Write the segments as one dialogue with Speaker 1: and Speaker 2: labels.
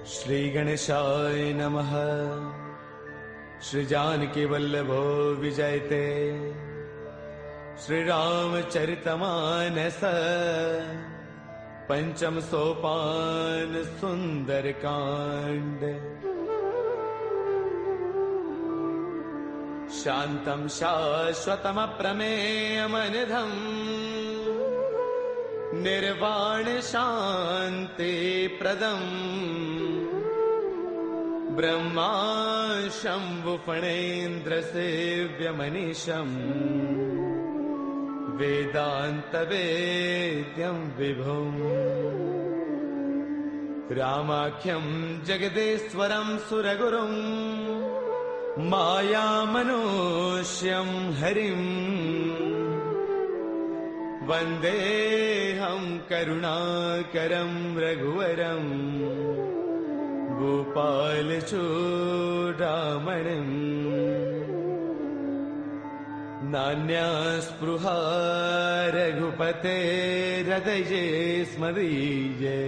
Speaker 1: श्री गणेशाय नमः। श्री जानकी वल्लभो विजयते। श्री रामचरितमानस पंचम सोपान सुंदर कांड। शांतं शाश्वतम प्रमेयमनिधम् निर्वाण शांति प्रदम् ब्रह्मा शंभु फणेन्द्र सेव्यमनीशम् वेदांत वेद्यं विभुम् रामाख्यं जगदेश्वरं सुरगुरुं मायामनुष्यं हरिम् वन्देऽहं करुणाकरं रघुवरं गोपालचूडामणिम्। नान्या स्पृहा रघुपतेर्हृदये स्मदीये।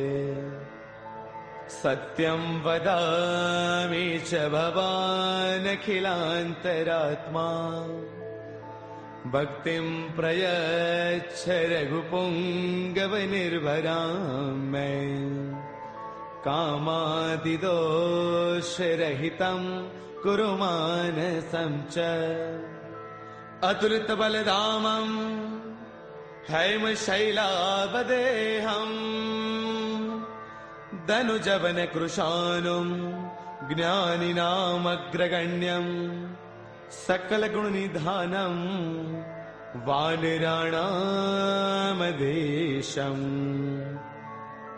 Speaker 1: सत्यं वदामि च भवानखिलान्तरात्मा। भक्तिं प्रयच्छ रघुपुङ्गवनिर्भरां मे। कामादिदोषरहितं कुरु मानसं च। अतुलितबलधामं हैमशैलावदेहम् धनुजवनकृशानुं ज्ञानिनामग्रगण्यम् सकलगुणनिधानं वानराणामधीशम्।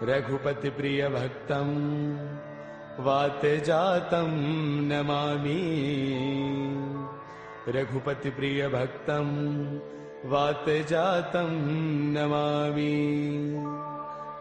Speaker 1: रघुपतिप्रियभक्तं वातजातं नमामि। रघुपतिप्रियभक्तं वातजातं नमामि।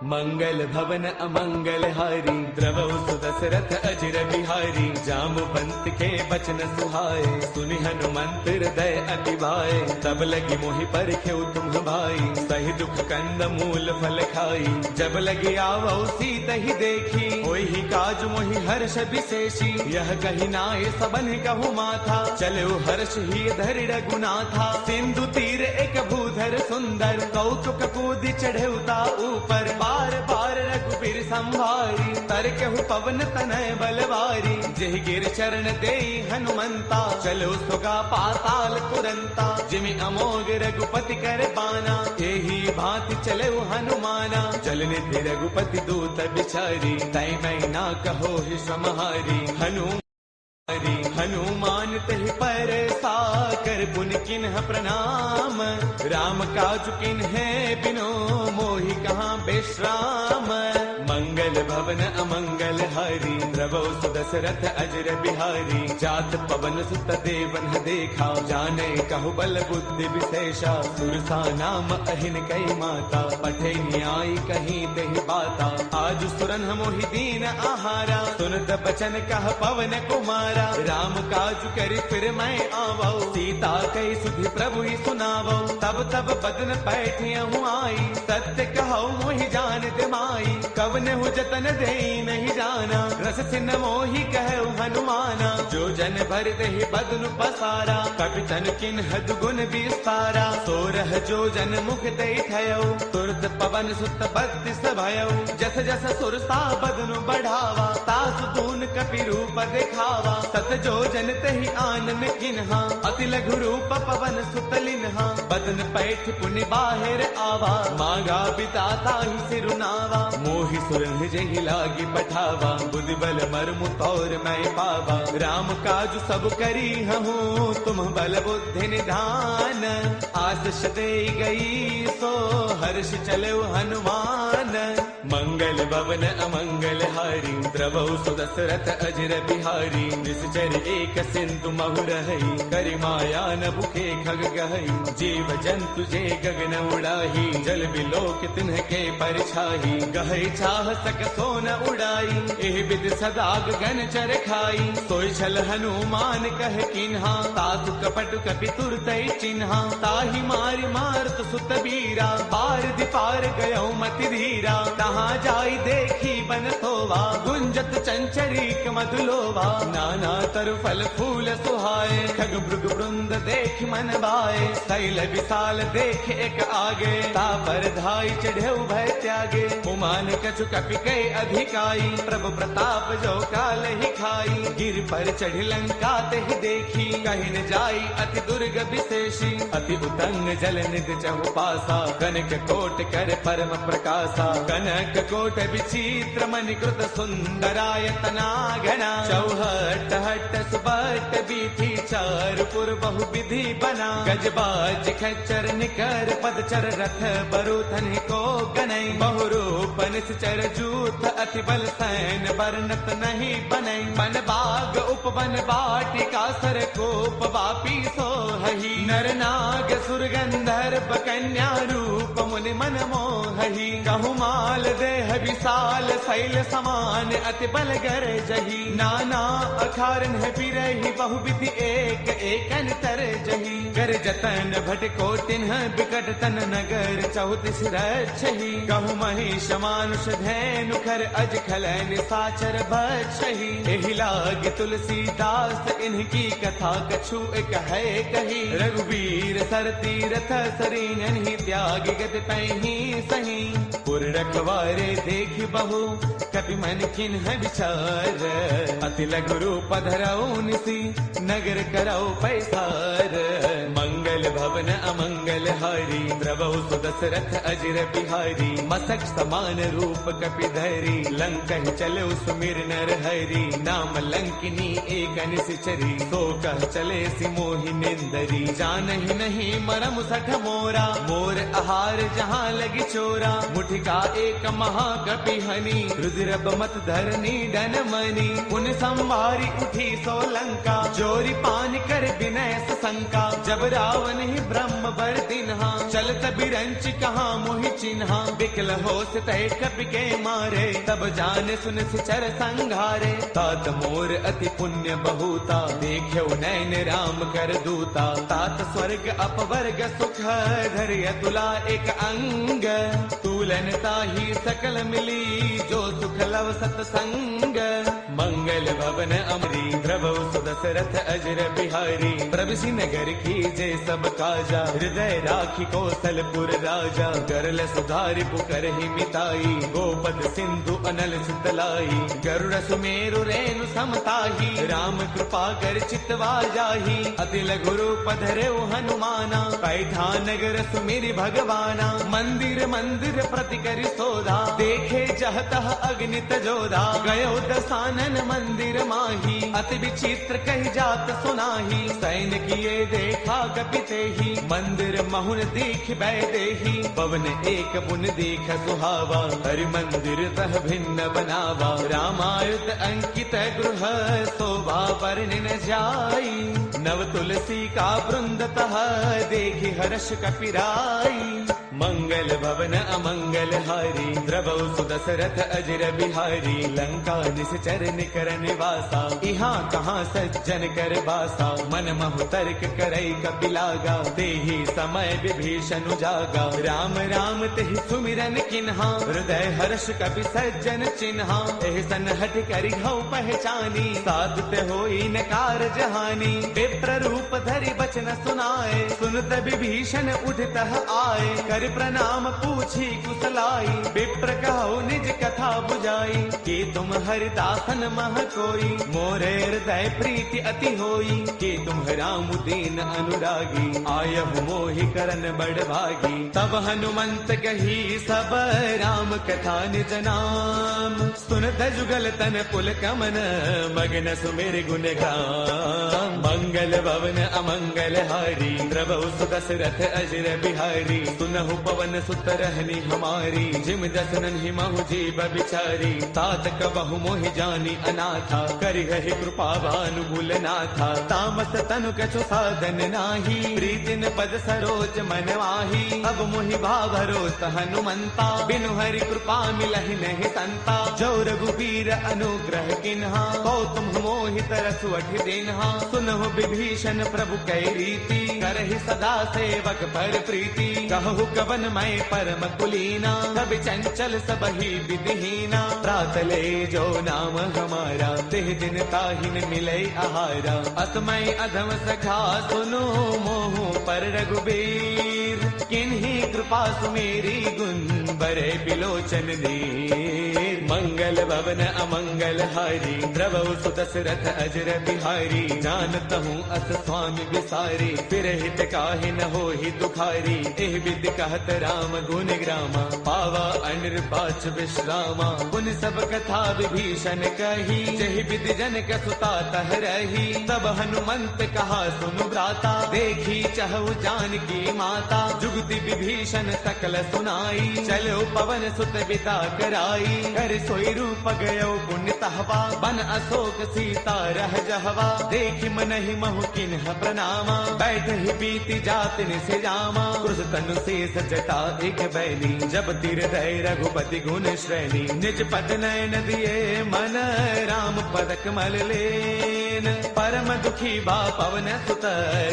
Speaker 1: मंगल भवन अमंगल हारी द्रवौ सुदशरथ अजिर बिहारी। जामवंत के बचन सुहाए सुनि हनुमंत हृदय अति भाए। तब लगी मोहि परखेउ तुम भाई सही दुख कंद मूल फल खाई। जब लगी आवौ सीतहि देखी होहि काज मोहि हर्ष विशेषी। यह कही नाय सबन कहु माथा चलो हर्ष ही धरि रघुनाथा। सिंधु तीर एक भूधर सुंदर कौतुक कूदि चढ़ेउता ऊपर। बार बार रघुबीर संभारी तरकहु पवन तनय बलवारी। जेहि गिर चरण देई हनुमंता चलो सुगा पाताल तुरंता। जिमि अमोघ रघुपति कर बाना एही भांति चले हनुमाना। जल निधि रघुपति दूत बिचारी तै मैं ना कहो ही समहारी। हनुमान तहि पर साकर पुन किन्ह प्रणाम। राम काज किन्हे बिनो मोहि कहाँ विश्राम। मंगल भवन अमंगल हारी द्रवौ सुदशरथ अजर बिहारी। जात पवन सुत देवन देखा जाने कहु बल बुद्धि विशेषा। सुरसा नाम अहिन कई माता पठे न्याय कहीं देहि बाता। आज सुरन मोहि दीन आहारा सुनत बचन कह पवन कुमारा। राम काज करि फिर मैं आवौ सीता कई सुधि प्रभु ही सुनावौ। तब तब बदन पैठियहु आई सत्य कहौ मोहि जानत माई। कवन हु जतन देई नहीं जाना रस सिन मोहि कहु हनुमाना। जो जन भर देहि बदनु पसारा कपितन किन्ह दुगुन विस्तारा। सोरह जो जन मुख देई थयौ तुरत पवन सुत बत्तीस भयौ। जस जस सुरसा बदनु बढ़ावा तासु दून कपि रूप दिखावा। सत जो जन तहि आनन किन्हा अति लघु रूप पवन सुत लिन्हा। बदन पैठ पुनि बाहिर आवा मांगा बिताता ही सिरुनावा। मोहि सुरंग जहि लागी पठावा बुद्धि बल मर्मु तौर मैं पावा। राम काज सब करी हूँ तुम बल बुद्धि निधान। आशीष दे गई सो हर्ष चलो हनुमान। मंगल भवन अमंगल हारी द्रवौ सुदशरथ अजर बिहारी निश्चर एक सिंधु महु रही करि माया न भूखे खग गहई जीव जंतु जे गगन उड़ाही जल बिलोक तिन्ह के परछाही गहई चाह सक सोन उड़ाई एह विद सदा गगन चर खाई सोई छल हनुमान कह किन्हा तातु कपट कपि तुरतई चिन्हा ताहि मारि मारत सुत बीरा पार दिपार गयो मति धीरा तहाँ जाई देखी बन थोवा गुंजत चंचरीक मधुलोवा नाना तरु फल फूल सुहाए खग मृग वृंद देख मन भाए शैल विशाल देख एक आगे तापर धाई चढ़े भय त्यागे उमान कछु कपि के अधिकाई प्रभु प्रताप जो काल ही खाई गिर पर चढ़ लंका ते देखी कहीं न जाई अति दुर्ग विशेषी अति उतंग जल निध चहु पासा कनक कोट कर परम प्रकाशा कनक कोट विचित्र मणिकृत सुंदरायतना घना चौहट हट सुबट बीथी चारपुर बहु विधि बना गजबाज खच्चर निकर पदचर रथ बरुथन को गनई बहुरूप निश्चर जूथ अति बल सैन बरनत नहीं बनई बन बाग उपवन बाटिका सर कोप वापी सोहही नर नाग सुर गंधर्व कन्या रूप मुनि मन मोहही कहु माल देह विशाल शैल समान अति बल गर जही नाना अखारन है बिरही बहु विधि एक एकन तर जही कर जतन भटको तिन्ह बिकट तन नगर चौतिस रक्षही कहु महिष मानुष धैनु खर अज खलन साचर बक्षही एहि लाग तुलसीदास इनकी कथा कछु एक है कही रघुवीर सर तीरथ सरीन ही त्याग गत पैही सही पुर रखवारे देख बहु कपि मन किन्ह विचार अति लघु रूप धरऊ निसी नगर करऊ पैसार मंगल भवन अमंगल हारी द्रवहु सुदशरथ अजर बिहारी मसक समान रूप कपि धरी लंका चले सुमिर नर हरि नाम लंकिनी एक निश्चरी सो कह चले सि मोहि निंदरी जानहि नहीं मरम सठ मोरा मोर आहार जहाँ लगी चोरा मुठिका एक महाकपि हनी रुद्र बमत धरनी डन मनी पुन संवारी उठी सो लंका जोरी पान कर विनय शंका जब रावण ही ब्रह्म बर दिन्हा चलत बिरंच कहाँ मोहि चिन्हा बिकल हो तय कपि के मारे तब जान सुन सिचर संघारे तात मोर अति पुण्य बहुता देख्यो नैन राम कर दूता तात स्वर्ग अपवर्ग सुख धर्य तुला एक अंग तूलन ताही सकल मिली जो सुख लव सतसंग मंगल भवन अमरी द्रवहु सुदशरथ अजर बिहारी प्रभुसी नगर की जय सब काजा हृदय राखी कौशलपुर राजा करल सुधारि पुकर ही मिताई गोपद सिंधु अनल सुतलाई गरुड़ सुमेरु रेणु समताही राम कृपा कर चितवा जाही अति लघु रूप धरेउ हनुमाना पैठा नगर सुमिरि भगवाना मंदिर मंदिर प्रति करि सोधा देखे जहतः अग्नित जोधा गयो दसानन मंदिर माही अति विचित्र कही जात सुनाही सैन किए देखा कपिते ही मंदिर महुन दीख बैदेही पवन एक पुन दीख सुहावा हरि मंदिर तह भिन्न बनावा रामायुध अंकित गृह शोभा वर्णि न जाई नव तुलसी का वृंद तह देखी हर्ष कपिराई मंगल भवन अमंगल हारी द्रवहु सुदशरथ अजर बिहारी लंका निश्चर निकर निवासा यहाँ कहाँ सज्जन कर बासा मन महु तर्क करई कपिलागा तेहि समय विभीषण जागा राम राम तेहि सुमिरन किन्हा हृदय हर्ष कपि सज्जन चिन्हा एहि सन हठ करि हऊ पहचानी साधुत होई न कारज हानि विप्र रूप धरि बचन सुनाए सुनत विभीषण उठतः आए कर प्रणाम पूछी कुशलाई विप्र कहो निज कथा बुझाई कि तुम हरिदासन मह कोई मोरे हृदय प्रीति अति होई कि तुम राम दीन अनुरागी आयहु मोहि करन बड़ भागी तब हनुमंत कही सब राम कथा निज नाम सुनत जुगल तन पुल कमन मगन सुमिर गुण गाम मंगल भवन अमंगल हारी द्रवहु सुदशरथ अजर बिहारी सुनहु पवन सुत रहनी हमारी, जिम दसनन ही महु जीव बिचारी। तात कबहु मोहि जानी अनाथा, करि गहि कृपा भानुगुल नाथा। तामस तनु कछु साधन नाही, प्रीतिन पद सरोज मन माही। अब मोहि भावरोत हनुमंता, बिनु हरि कृपा मिलहि नहीं संता। जो रघुबीर अनुग्रह किन्हा, कौतुम मोहि तरसु अठि दिन्हा। सुनहु विभीषण प्रभु कै रीति, करहि सदा सेवक पर प्रीति। कहु कवन मैं परम कुलीना, कवि चंचल सबहि विधिहीना। प्रातले जो नाम हमारा, तिह दिन ताहिन मिलै आहारा। असमय अधम सखा सुनो, मोहु पर रघुबीर। किन्ही कृपा सुमेरी, गुण बरे बिलोचन दीर। मंगल भवन अमंगल हारी, द्रवहु सुदशरथ अजर बिहारी। जानत हूँ अस स्वामी विसारी, फिर हित काहि न होहि दुखारी। एह विधि कहत राम गुण ग्रामा, पावा अनिर्वाच विश्रामा। पुन सब कथा विभीषण कही, जहि विधि जनक सुता तह रही। तब हनुमंत कहा सुनु भ्राता, देखी चहु जानकी माता। जुगति विभीषण सकल सुनाई, चलो पवन सुत बिता कराई। कर सोई रूप गयो पुण्य तहवा, बन अशोक सीता रह जहवा। देखि मनहि महु किन्ह प्रणामा, बैठ ही बीती जात निसे जामा। क्रुश तनु शेष जटा एक बैली, जब तिर दय रघुपति गुण श्रेणी। निज पद नयन दिए मन, राम पद कमल लेन। परम दुखी बा पवन सुत,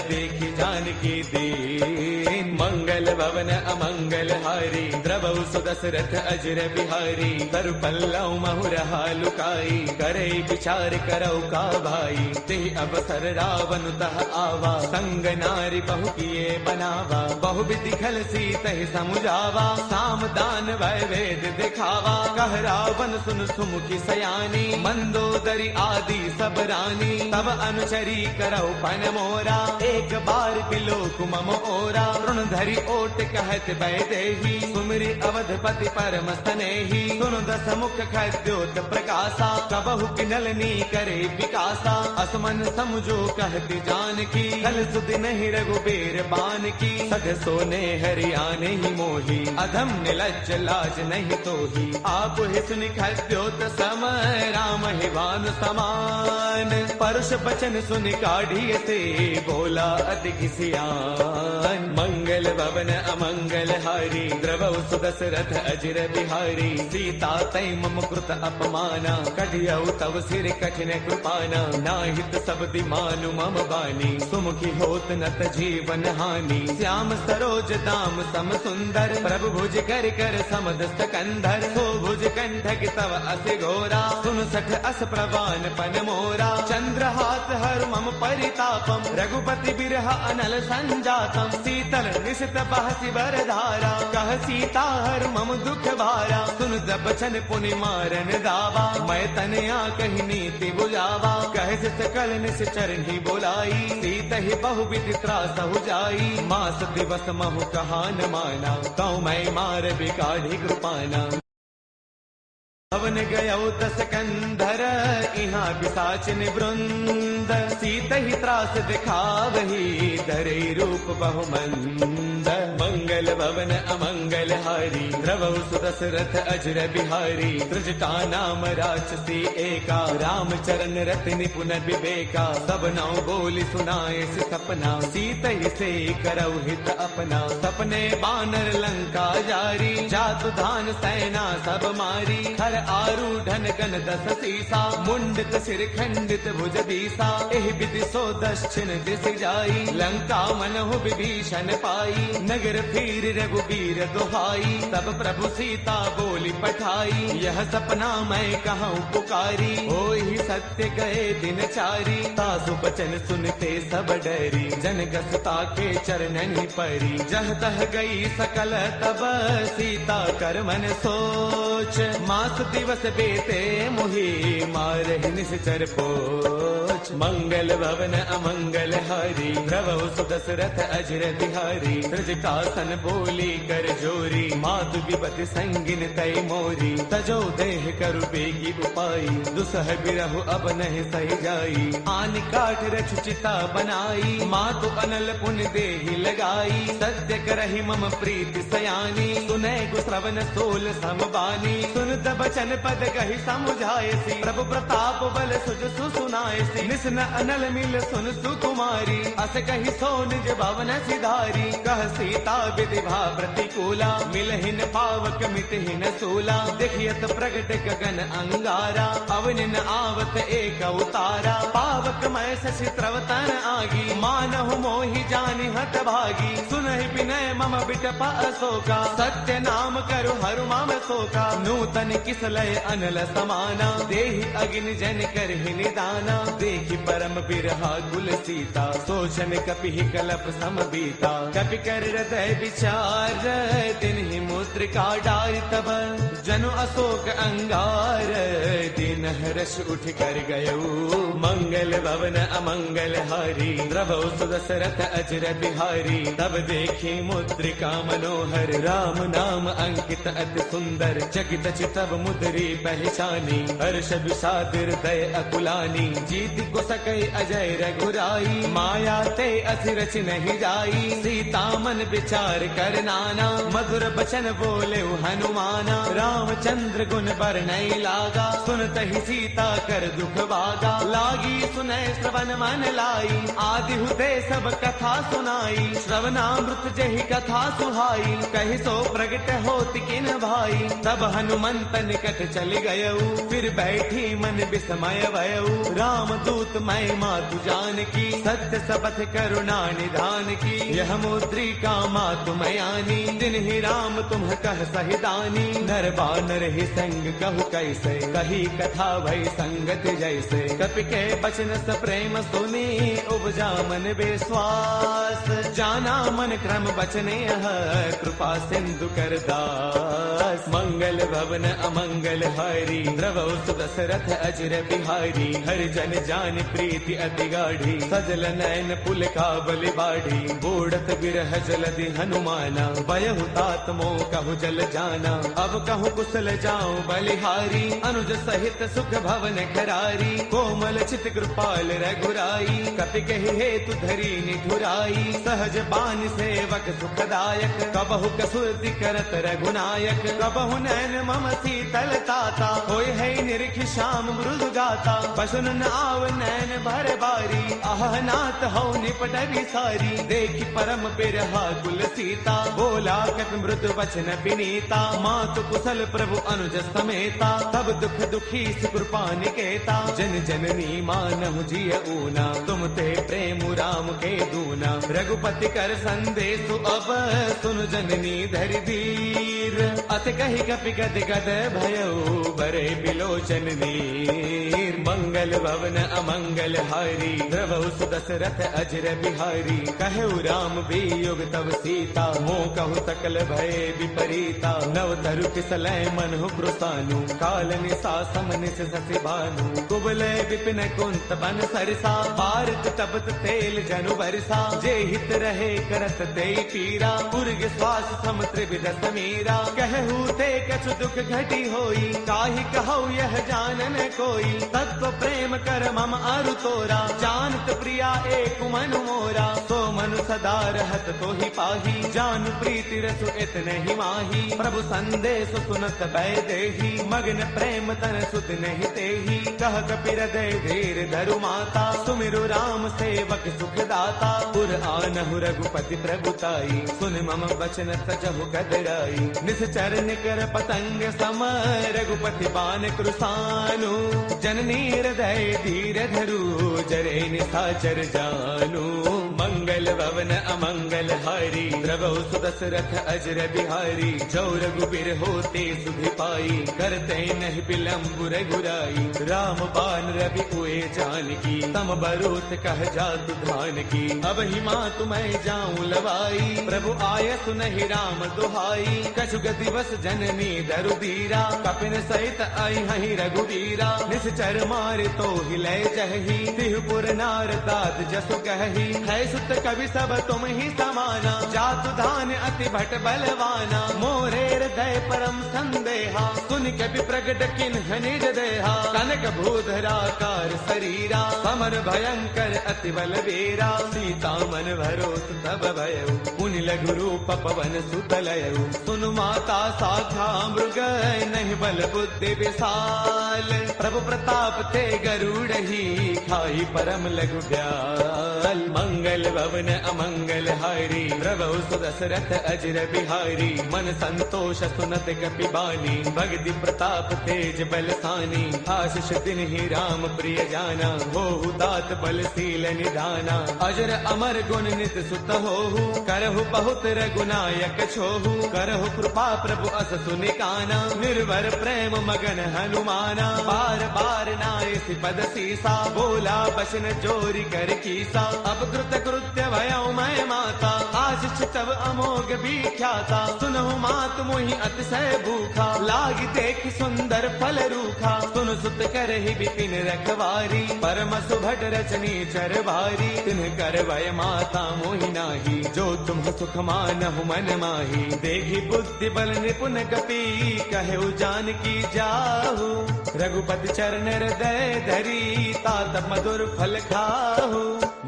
Speaker 1: देखि जानकी दीन। मंगल भवन अमंगल हारी, द्रवहु सुदशरथ अजर बिहारी। तरु पल्लव महु रहा लुकाई, करे विचार करौ का भाई। ते अवसर रावण तह आवा, संग नारी बहु किए बनावा। बहु विधि खल सीतहि समुझावा, साम दान वै वेद दिखावा। कह रावण सुन सुमुखी सयानी, मंदोदरी आदि सब रानी। तब अनुचरी करौ पन मोरा, एक बार बिलोक मम ओरा। तृण धरि ओट कहत वैदेही, सुमिरि अवधपति परम स्नेही। सुन दस मुख खद्योत प्रकाशा, कबहु किनलनी करे विकासा। असमन समझो कहती जानकी, कल सुधि नहीं रघुबीर बान की। सध सोने हरियाणे ही मोही, अधम निलज्ज लाज नहीं तोही। आप ही सुनि खद्योत सम, राम ही भानु समान। परुष बचन सुनि काढ़ी से, बोला अति सियान। मंगल भवन अमंगल हारी, द्रवहु सुदशरथ अजर बिहारी। सीता तै मम कृत अपमाना, कढ़ियौ तव सिर कठिन कृपाना। नाहित सब दिमानु मम बानी, सुमुखी होत नत जीवन हानि। श्याम सरोज दाम सम सुंदर, प्रभु भुज कर कर समद सकंधर। सो भुज कंठक तव अस घोरा, सुन सठ अस प्रवान पन मोरा। चंद्रहास हर मम परितापम, रघुपति बिरह अनल संजातम। शीतल निशित बहसि बरधारा, कह सीता हर मम दुख भारा। सुन बचन पुनि मारन दावा, मैं तनया कही नीति बुझावा। कह सकल निस चरणी बोलाई, सीत ही बहु विधि त्रासहु जाई। मास दिवस महु कहा न माना, कौ मैं मार बिकाढ़ी कृपाना। भवन गयो दस कंधर, इहाँ पिशाचिन वृंद। सीत ही त्रास दिखावही, धरे रूप बहुमंद। मंगल भवन अमंगल हारी, द्रवहु सुदशरथ अजर बिहारी। त्रिजटा नाम राक्षसी एका, राम चरण रति निपुण विवेका। सब नौ बोली सुनाए सपना, सीत ही से करौ हित अपना। सपने बानर लंका जारी, जातु धान सेना सब मारी। हर आरूढ़न गण दस सीसा, मुंडित सिर खंडित भुज दीसा। एह विधि सो दक्षिण दिस जाई, लंका मनहु विभीषण पाई। नगर फिर रघुबीर दुहाई, तब प्रभु सीता बोली पठाई। यह सपना मैं कहूँ पुकारी, होई सत्य गए दिन चारी। तासु बचन सुनते सब डरी, जनक सुता के चरणन ही परी। जह तह गई सकल तब, सीता कर मन सोच। मास दिवस बीते मुहि मारहि निश्चर पोच। मंगल भवन अमंगल हारी द्रवहु सुदशरथ अजर बिहारी। त्रिजटासन बोली कर जोरी मातु विपति संगिन तय मोरी। तजो देह करु बेगी उपाई दुसह बिरहु अब नहीं सही जाई। आन काठ रच चिता बनाई मातु अनल पुन देहि लगाई। सत्य करहि मम प्रीति सयानी सुनै गुश्रवण सोल समबानी। सुनत बचन पद कहि समुझायसी प्रभु प्रताप बल सुज सुनायसी। निसन अनल मिल सुन सुकुमारी अस कहि सो निज भवन सिधारी। कह सीता विधि भा प्रतिकूला मिलहिन पावक मिटहिन सूला। देखियत प्रगट गगन अंगारा अवनिन आवत एक अवतारा। पावक मैं शशि त्रवतन आगी मानहु मोहि जानि हत भागी। सुनहि विनय मम बिटप अशोका सत्य नाम करु हरु मम शोका। नूतन किसलय अनल समाना देहि अग्नि जन करहि निदाना। देखि परम बिरहा कुल सीता सोचन कपिहि कलप सम बीता। कपि कर हृदय विचार तिन्हि मुद्रिका डारि तब। जनु अशोक अंगार दिन हर्ष उठ कर गयऊ। मंगल भवन अमंगल हारी द्रवहु सुदशरथ अजर बिहारी। तब देखी मुद्रिका मनोहर राम नाम अंकित अति सुंदर। चकित चितव मुद्री पहचानी हर्ष विषाद हृदय अकुलानी। जीत को सकई अजय रघुराई माया ते अति रच नहीं जाई। सीता मन विचार कर नाना मधुर बचन बोले हनुमाना। रामचंद्र गुण बरनई लागा सुनत ही सीता कर दुख भागा। लागी सुनय श्रवण मन लाई आदि हुते सब कथा सुनाई। श्रवणामृत जहि कथा सुहाई कहि सो प्रगट होत किन भाई। तब हनुमंत निकट चल गयऊ फिर बैठी मन विस्मय भयऊ। राम दूत मैं मातु जान की सत्य सबथ करुणा निधान की। यह मुद्रिका मातु मयानी दिन ही राम तुम कह सहिदानी। नर बानर ही संग कहु कैसे कही कथा भई संगत जैसे। कपि के बचन स प्रेम सुनी उपजा मन विश्वास। जाना मन क्रम बचने कृपा सिंधु कर दास। मंगल भवन अमंगल हारी द्रवहु सुदशरथ अजर बिहारी। हरि जन जान प्रीति अति गाढ़ी सजल नयन पुल का बलि बाढ़ी। बूढ़त बिरह जलधि हनुमाना बयहु तात मोह कहु जल जाना। अब कहु कुशल जाऊं बलिहारी अनुज सहित सुख भवन खरारी। कोमल चित कृपाल रघुराई कपि कहि हेतु धरी निठुराई। सहज बान सेवक सुखदायक कबहु कसुरति करत रघुनायक। कबहु नैन मम शीतल ताता होय है निरखि श्याम मृदु गाता। पशुन आव नैन भर बारी आह नाथ हौ निपट विसारी। देखि परम बिरहा कुल सीता बोला कपि मृदु वचन विनीता। मातु कुशल प्रभु अनुज समेता तब दुख दुखी कृपा निकेता। जन जननी मानहु जिय ऊना तुम ते प्रेम राम के दूना। रघुपति कर संदेश अब सुन जननी धरि धीर। अत कहि कपि गद गद भयऊ बरे बिलोचन नीर। मंगल भवन अमंगल हारी द्रवहु सुदशरथ अजर बिहारी। कहु राम वियोग तब सीता मोह कहु सकल भय विपरीता। नव तरु किसलय मनहु कृतानु काल निसा समनिस ससि भानु। कुबलय विपिन कुंत बन सरसा भारत तपत तेल जनु बरसा। जे हित रहे करत ते पीरा उर्ग श्वास सम त्रिविध समीरा। कहु ते कछु दुख घटी होई काहि कहु यह जानन कोई। तत्व प्रेम कर मम अरु तोरा जानत प्रिया एक मनु मोरा। सो मनु सदा रहत तो ही पाही जानु प्रीति रसु इतने ही माही। प्रभु संदेश सुनत भय देही मग्न प्रेम तन सुध नहीं तेही। कह कपि हृदय धीर धरु माता सुमिरु राम सेवक सुख दाता। पुर आनहु रघुपति प्रभुताई सुन मम वचन तजहु कदराई। निश्चर निकर पतंग सम रघुपति बान कृसानु। जननी हृदय धीर धरु जरे निशाचर जानू। मंगल भवन अमंगल हारी द्रवहु सुदशरथ अजर बिहारी। जो रघुबीर होते सुधि पाई करते नहीं विलम्ब रघुराई। राम बान रवि उए जानकी, तम बरूत कह जातु धान की। अब ही माँ तुम्हें जाऊं लवाई, प्रभु आय सुनहि राम दुहाई। कछु दिवस जननी दरुदीरा, कपिन सहित आई हहि रघुवीरा। निश्चर मारे तो हिले जही, तिहुपुर नार दाद जसु कही। है सुत कवि सब तुम ही समाना, जातु धान अति भट बलवाना। मोरे हृदय परम संदेहा, सुन कपि प्रगट किन्ह निज देहा। कनक भूधराकार शरीरा, समर भयंकर अति बल वीरा। सीता मन भरोस तब भयउ, मुनि लघु रूप पवन सुत लयउ। सुनु माता साखा मृग, नहीं बल बुद्धि विशाल। प्रभु प्रताप ते गरुड़ही, खाई परम लघु ब्याल। मंगल भवन अमंगल हारी, प्रभु सुदशरथ अजर बिहारी। मन संतोष सुनत कपि बानी, भगति प्रताप तेज बलसानी। आशीष दिन ही राम प्रिय जाना, होहु तात बलशील निधाना। अजर अमर गुण नित सुत होहु, करहु बहुत रघुनायक छोहु। करहु कृपा प्रभु अस सुनिकाना, निर्भर प्रेम मगन हनुमाना। बार बार नाय पद सीसा, बोला बसन जोरी कर कीसा। अब कृत कृत्य भयउ मैं माता, आशीष तब अमोघ विख्याता। सुनहु मात मोहि अतिशय भूखा, लागी देख सुंदर फल रूखा। सुन सुत करहि बिपिन रखवारी, परम सुभट रचनी चर भारी। तिन्ह कर भय माता मोहि नाही, जो तुम सुख मानहु मन माही। देखी बुद्धि बल निपुण गति, कहु जानकी जाहु। रघुपति चरण हृदय धरी, तात मधुर फल खाहु।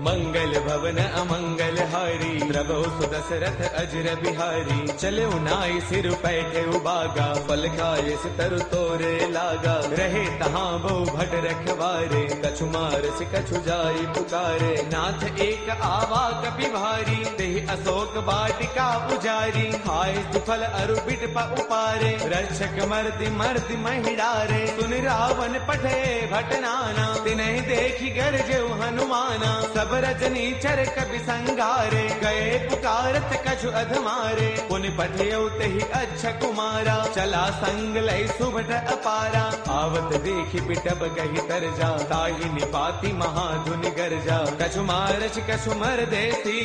Speaker 1: मंगल भवन अमंगल हारी, प्रभु सुदशरथ अजर बिहारी। चले नाई सिर पैठे उबागा, फल खाए तरु तोरे लागा। रहे तहाँ बहु भट रखवारे, कछु मारस कछु जाई पुकारे। नाथ एक आवा कपि भारी, तेहि अशोक वाटिका पुजारी। खाए सुफल अरु बिट उपारे, रक्षक मर्दि मर्दि महिडारे। सुन रावण पठे भटनाना, तिन्हि देखी गरजेउ हनुमाना। सब रजनी चर कपि संगारे, गए पुकारत कछु अधमारे। पुनि पठेउ तेहि अच्छा कुमारा, चला संग लय सुभट अपारा। आवत देखि बिटप कहि तरजा, ताहि निपाति महाधुनि गरजा। कछु मारच कछु मर देसी,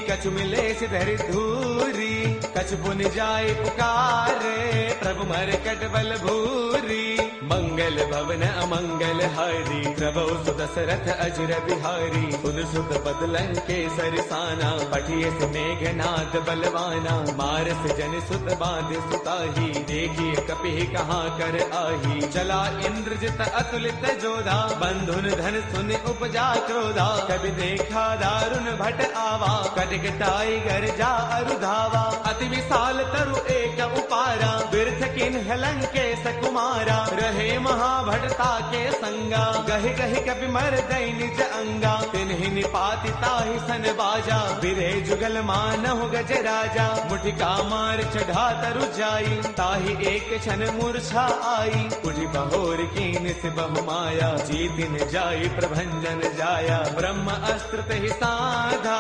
Speaker 1: कछु मिलेस धरि धूरी। कछु पुनि जाय पुकारे, प्रभु मरकट बल भूरी। मंगल भवन अमंगल हारी, प्रभु सुदशरथ अजर बिहारी। सुन सुत पद लंकेसर साना, पठिए से मेघनाद बलवाना। मारस जन सुत बांध सुताही, देखिए कपि कहाँ कर आही। चला इंद्रजित अतुलित जोधा, बंधुन धन सुन उपजा क्रोधा। कभी देखा दारुण भट आवा, कटक टाइगर जा अरुधावा। अति विशाल तरु एक उपारा, बिरथ किन्ह लंकेश कुमारा। रहे महाभटता के संगा, गहि गहि कपि मर दई निज अंगा। तिन्हि निपाति ताहि सन बाजा, बिरे जुगल मानहु गज राजा। मुठिका मार चढ़ा तरु जाई, ताहि एक क्षण मूर्छा आई। उठि बहोर कीन से बहु माया, जीतिन जाई प्रभंजन जाया। ब्रह्म अस्त्र तेहि साधा,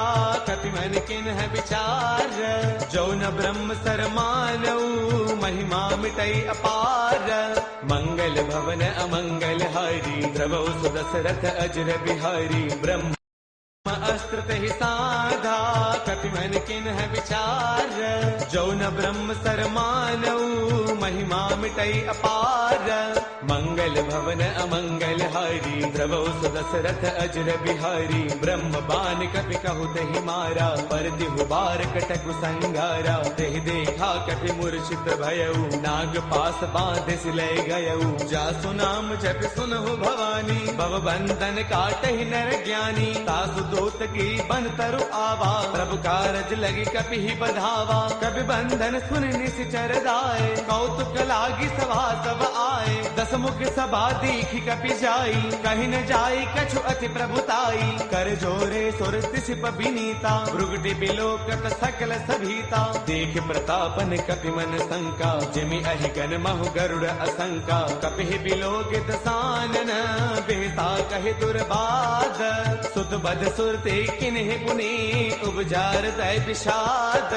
Speaker 1: कपि मन किन्ह विचार। जो न ब्रह्म सर मानऊ, महिमा मिटई अपार। मंगल भवन अमंगल हारी, प्रभु सुदशरथ अजर बिहारी। ब्रह्म अस्त्र तेहि साधा, कपि मन किन्ह विचार। जो न ब्रह्म सर मानऊ, महिमा मिटई अपार। मंगल भवन अमंगल हारी, प्रभु सुदशरथ अजर बिहारी। ब्रह्म बान कपि कहु तेहि मारा, पर तिहु बार कटकु संगारा। तेहि देखा कपि मूर्छित भयउ, नाग पास बांधे सिलय गयउ। जासु नाम जपि सुनहु भवानी, भव बंधन काटहि नर ज्ञानी। तासु दूत की बन तरु आवा, प्रभु कारज लगी कपि ही बधावा। कपि बंधन सुन निश्चर दाए, कौतुक लागी सभा सब आए। दस मुख सभा दीखी कपि जाई, कहीं न जाई कछु अति प्रभुताई। कर जोरे सुर तिसिप बिनीता, भृगुटि बिलोकत सकल सभीता। देख प्रतापन कपि मन शंका, जिमि अहि गन महु गरुड़ असंका। कपि बिलोकित सानन बेसा कहे दुर्बाद, सुत बद सुरते किन्हे पुनि उपजार तय विषाद।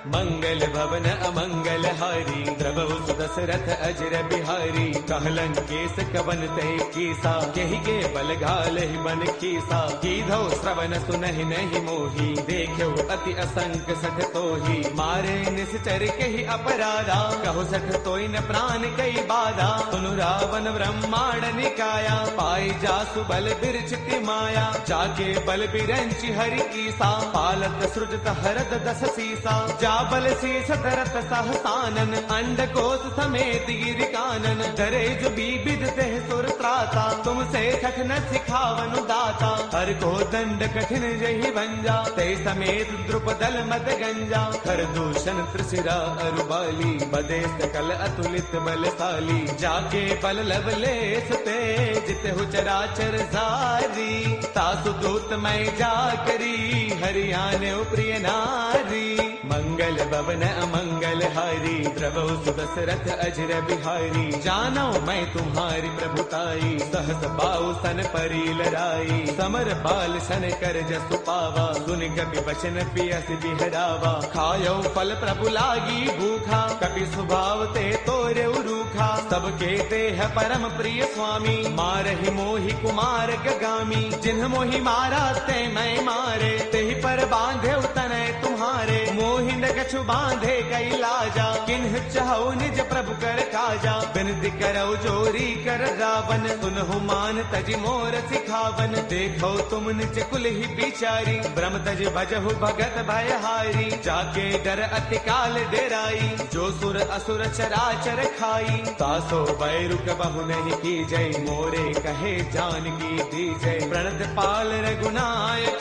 Speaker 1: मंगल भवन अमंगल हारी, द्रवहु सुदशरथ अजर बिहारी। कहलन केस कवन तय कीसा, केहि के बल घाल ही बन कीसा। कीधौ श्रवण सुनहि नहीं मोही, देखो अति असंक सठ तोही। मारे निश्चर केहि अपराधा, कहो सठ तोई न प्राण कई बाधा। सुनु रावण ब्रह्मांड निकाया, पाई जासु बल बिरचिति माया। जाके बल बिरंचि हरि ईसा, पालत सृजत हरद दस सीसा। जा बल शीस धरत सहसानन, अंड कोश समेत गिरि कानन। डरे जो बीबिद देह सुर त्राता, तुमसे सठ न सिखावनु दाता। हर को दंड कठिन जहि भंजा, ते समेत द्रुपदल मद गंजा। खर दूषण त्रिशिरा अरुबाली, बदे सकल अतुलित बलशाली। जाके बल लवलेश ते, जित हो चराचर सारी। तासु दूत मैं जा करी, हरियाणे प्रिय नारी। मंगल भवन अमंगल हारी, द्रवहु सुदशरथ अजर बिहारी। जानो मैं तुम्हारी प्रभुताई, सहस पाऊ सन परी लड़ाई। समर बाल सन कर जसु पावा, सुन कपि वचन पियस बिहरावा। खायो फल प्रभु लागी भूखा, कपि स्वभाव ते तोरे रूखा। सबके ते है परम प्रिय स्वामी, मारहि मोहि कुमार गगामी। जिन्ह मोहि मारा ते मैं मारे, तेहि पर बांधे तनय तुम्हारे। मोहि न कछु बांधे कई लाजा, किन्ह चाहो निज प्रभु कर काजा। बिनती करौ जोरी कर रावण, सुनहु मान तज मोर सिखावन। देखो तुम निज कुल ही बिचारी, ब्रह्म तज भजहु भगत भयहारी। जाके डर अति काल डेराई, जो सुर असुर चराचर खाई। तासो बैरु कबहु नहीं की जय, मोरे कहे जानकी दी जय। प्रणत पाल रघुनायक,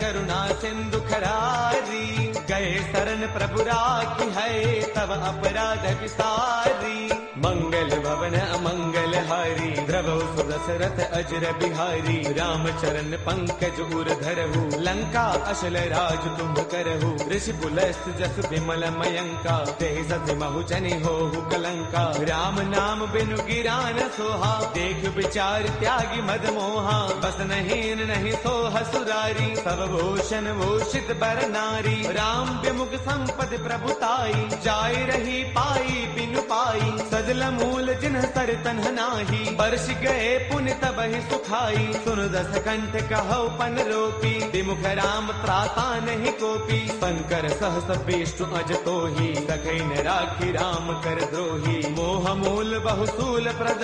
Speaker 1: करुणा सिंधु खरारी। गए शरण प्रभु राखी है, तब अपराध विसारी। मंगल भवन अमंगल हारी, द्रवहु सुदशरथ अजर बिहारी। राम चरण पंकज उर धरहु, लंका अशल राज तुम करहु। ऋषि पुलस्त जस विमल मयंका, ते सति महु जनि होहु कलंका। राम नाम बिनु गिरा न सोहा, देख विचार त्यागी मद मोहा। बस नहीं नहीं सोह सुरारी, सब भूषण भूषित बर नारी। राम विमुख संपद प्रभुताई, जाय रही पाई बिनु पाई। सजल मूल जिन्ह सर तन्ह नाही, बरस गए पुण्य तबहि सुखाई। सुन दस कंठ कहो पन रोपी, विमुख राम त्राता नहीं कोपी। शंकर सहस विष्णु अज तोही, सखै न राखी राम कर द्रोही। मोह मूल बहुसूल प्रद,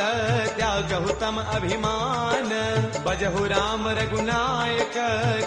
Speaker 1: त्यागहु तम अभिमान। बजहु राम रघुनायक,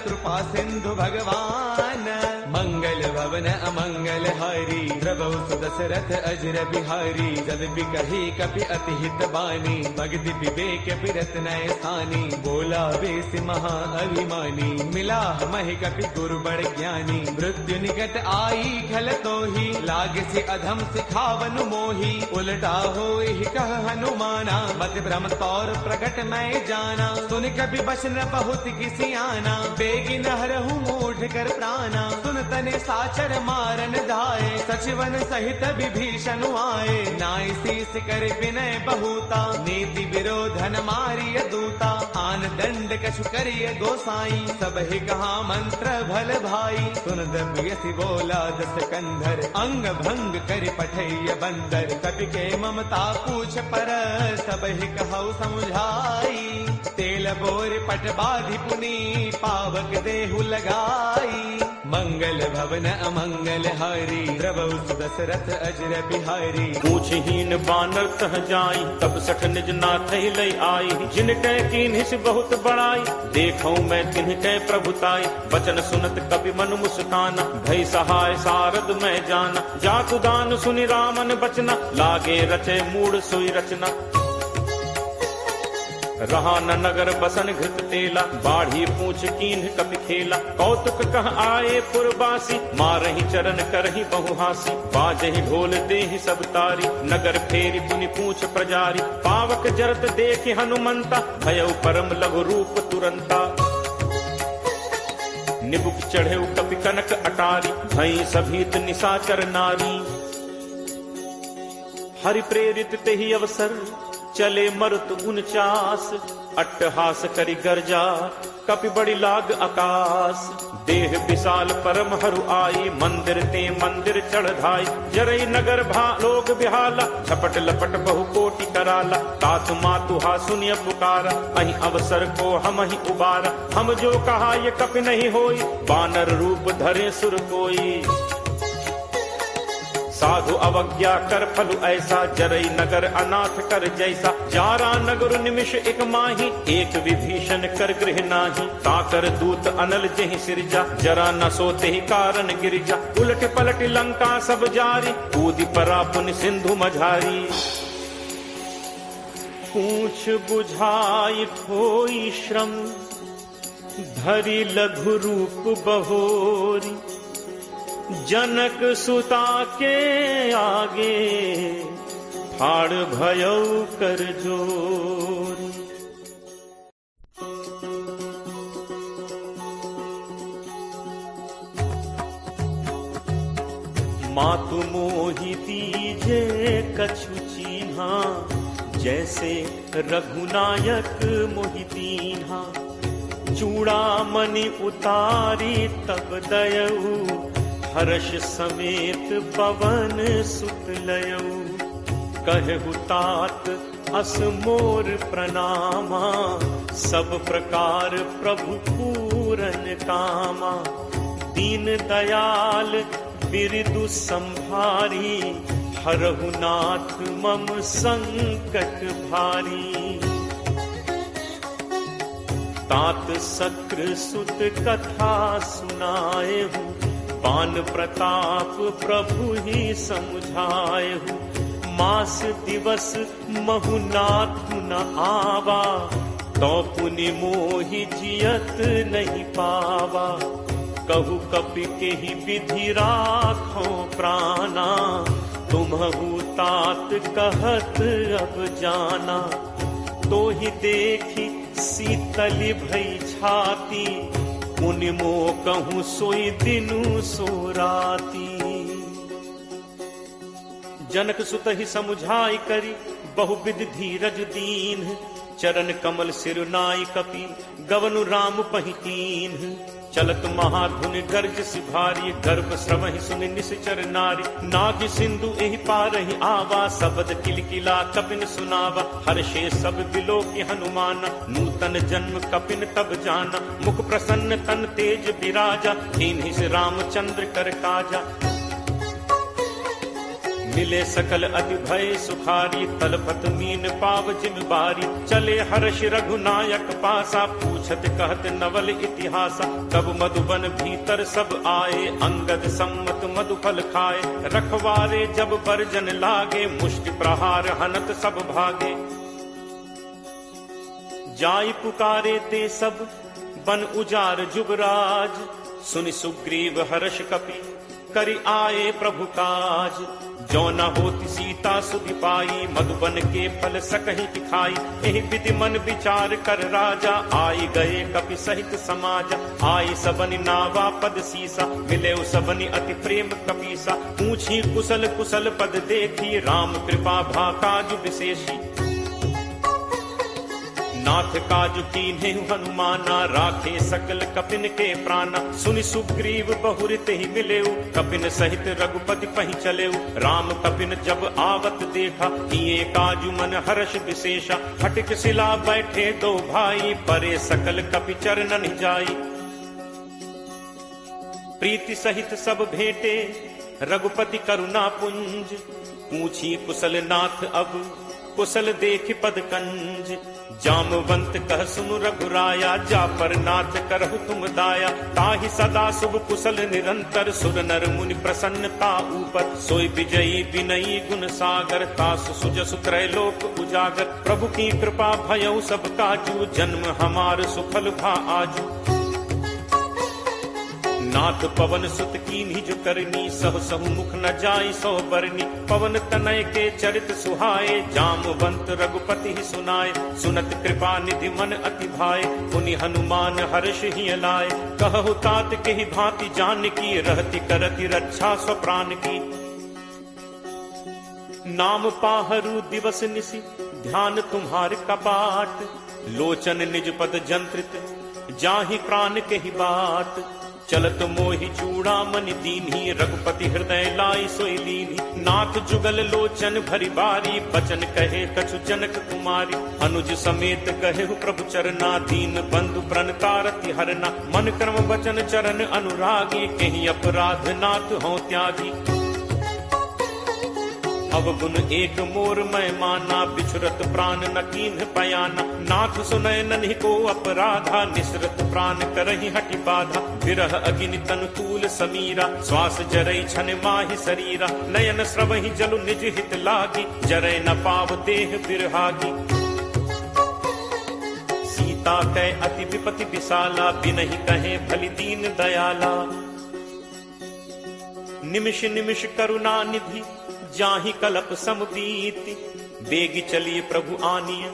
Speaker 1: कृपा सिंधु भगवान। मंगल भवन अमंगल हारी, द्रवहु सुदशरथ अजर बिहारी। जद बिकहि कपि अति हित बानी, भगति विवेक बिरत नय सानी। बोला बेस महा अभिमानी, मिला महि कपि गुरु बड़ ज्ञानी। मृत्यु निकट आई खल तोही, लाग से अधम सिखावनु मोही। उलटा होहि कह हनुमाना, मत भ्रम तौर प्रगट मैं जाना। सुन कपि बचन बहुत किसी आना, बेगी नहरहु मूढ़ कर प्राणा। सुन तने साचर मारन धाये, सचिवन सहित विभीषण आए। नाई शीस कर विनय बहुता, नीति विरोधन मारिय दूता। आन दंड कछु करिय गोसाई, सब ही कहा मंत्र भल भाई। सुन दमयसि बोला दस कंधर, अंग भंग कर पठैय बंदर। कपि के ममता पूछ पर, सब ही कहु समुझाई। तेल बोर पट बाधि पुनी, पावक देहु लगाई। मंगल भवन अमंगल हारी, द्रवहु सुदशरथ अजर बिहारी।
Speaker 2: पूछहीन बानर तह जाई, तब सठ निज नाथ लय आई। जिन कै कीन्हिस बहुत बड़ाई, देखौ मैं तिन्ह कै प्रभुताई। बचन सुनत कपि मन मुस्काना, भय सहाय सारद मैं जाना। जाकु दान सुनि रामन बचना, लागे रचे मूढ़ सोई रचना। रहा न नगर बसन घृत तेला, बाढ़ी पूछ कीन्ह कपि खेला। कौतुक कह आए पुरबासी, मारहि चरण करहि बहुहासी। बाजहि ढोल देहि सब तारी, नगर फेरी पुनि पूछ प्रजारी। पावक जरत देखि हनुमंता, भयउ परम लघु रूप तुरंता। निबुक चढ़े कपि कनक अटारी, भई सभीत निशाचर नारी। हरि प्रेरित तेहि अवसर, चले मरुत 49 अट्टहास करि गर्जा कपि बड़ी लाग आकाश देह विशाल परम हरु आई मंदिर ते मंदिर चढ़ाई जरई नगर भा लोग बिहाला झपट लपट बहु कोटि कराला तातु मातु हा सुनिय पुकारा अहि अवसर को हम ही उबारा हम जो कहा ये कपि नहीं होई बानर रूप धरे सुर कोई साधु अवज्ञा कर फलु ऐसा जरई नगर अनाथ कर जैसा जारा नगर निमिष एक माही एक विभीषण कर गृह नाही ताकर दूत अनल जहि सिरजा जरा न सोते ही कारण गिरिजा उलट पलट लंका सब जारी कूदी परा पुन सिंधु मझारी पूछ बुझाई खोई श्रम धरि लघु रूप बहोरी जनक सुता के आगे फाड़ भयौ कर जोरी। मातु मोहि दीजे कछु चीन्हा जैसे रघुनायक मोहि दीन्हा चूड़ामणि उतारी तब दयऊ हर्ष समेत पवन सुत लयऊ कहु तात अस मोर प्रणामा सब प्रकार प्रभु पूरन कामा दीन दयाल बिरदु संभारी हरहु नाथ मम संकट भारी तात सक्र सुत कथा सुनाए हूँ पान प्रताप प्रभु ही समझाए हूँ मास दिवस महुनाथ न आवा तो पुनि मोहि जियत नहीं पावा कहु कपि के ही विधि राखो प्राणा तुम्हु तात कहत अब जाना तो ही देखी शीतल भई छाती मुनि मो कहूँ सोई दिनु सो राती जनक सुत ही समुझाई करी बहुविध धीरज दीन चरण कमल सिरुनाई कपि गवनु राम पहितीन चलत महाधुन गर्ज सिभारी गर्भ श्रवहि सुनि निश्चर नारी नाग सिंधु एहि पारहि आवा सबद किलकिला कपिन सुनावा हर्षे सब बिलो की हनुमाना नूतन जन्म कपिन तब जाना मुख प्रसन्न तन तेज विराजा दीन्हि से रामचंद्र कर काजा मिले सकल अति भय सुखारी तलपत मीन पाव जिम बारी चले हर्ष रघुनायक पासा पूछत कहत नवल इतिहासा तब मधुबन भीतर सब आए अंगद सम्मत मधुफल खाए रखवारे जब बरजन लागे मुष्टि प्रहार हनत सब भागे जाई पुकारे ते सब बन उजार जुबराज सुनि सुग्रीव हर्ष कपि करि आए प्रभु काज जो न होती सीता सुधि पाई मधुबन के फल सकहि खाई एहि विधि मन विचार कर राजा आई गए कपि सहित समाज आई सबनि नावा पद सीसा मिले सबनि अति प्रेम कपीसा पूछी कुशल कुशल पद देखी राम कृपा भा काज विशेषी नाथ काज कीन्हे हनुमाना राखे सकल कपिन के प्राणा सुनि सुग्रीव बहुरित ही मिलेऊ कपिन सहित रघुपति पहि चलेऊ राम कपिन जब आवत देखा किए काजु मन हर्ष विशेषा हटिक सिला बैठे दो भाई परे सकल कपि चरणन जाई प्रीति सहित सब भेंटे रघुपति करुणा पुंज पूछी कुशल नाथ अब कुशल देख पद कंज जामवंत कह सुनु रघुराया जा पर नाथ करहु तुम दाया ताहि सदा शुभ कुशल निरंतर सुर नर मुनि प्रसन्नता ऊपर सोई विजयी विनयी गुण सागर तासु सुजसु त्रैलोक उजागर प्रभु की कृपा भयउ सब काजू जन्म हमार सुफल भा आजू नाथ पवन सुत कीन्ही जो करनी सह सहु मुख न जाई सो बरनी पवन तनय के चरित सुहाए जामवंत रघुपति ही सुनाए सुनत कृपा निधि मन अति भाए पुनि हनुमान हर्ष ही लाए कहु तात के ही भांति जान की रहती करती रक्षा स्वप्राण की नाम पाहरू दिवस निसी ध्यान तुम्हार कपाट, लोचन निज पद जंत्रित, जाहि प्राण के ही बात। चलत मोहि चूड़ामणि दीन्ही, रघुपति हृदय लाई सोई लीन्ही। नाथ जुगल लोचन भरी बारी, बचन कहे कछु जनक कुमारी। अनुज समेत कहे प्रभु चरना, दीन बंधु प्रण तारति हरना। मन कर्म वचन चरण अनुरागी, कहीं अपराध नाथ हो त्यागी। अवगुण एक मोर मैं माना, बिछुरत प्राण न कीन्ह पयाना। नाथ सुनय नन्हि को अपराधा, निसरत प्राण करहि हटि बाधा। विरह अग्नि तनु तूल समीरा, श्वास जरई छन माहि शरीरा। नयन स्रवहि जलु निज हित लागी, जरय न पाव देह बिरहागी। सीता कै अति विपति विशाला, बिनहि कहे भलि दीन दयाला। निमिष निमिष करुणा निधि, जाहि कलप समबीति। बेगी चलिए प्रभु आनिय,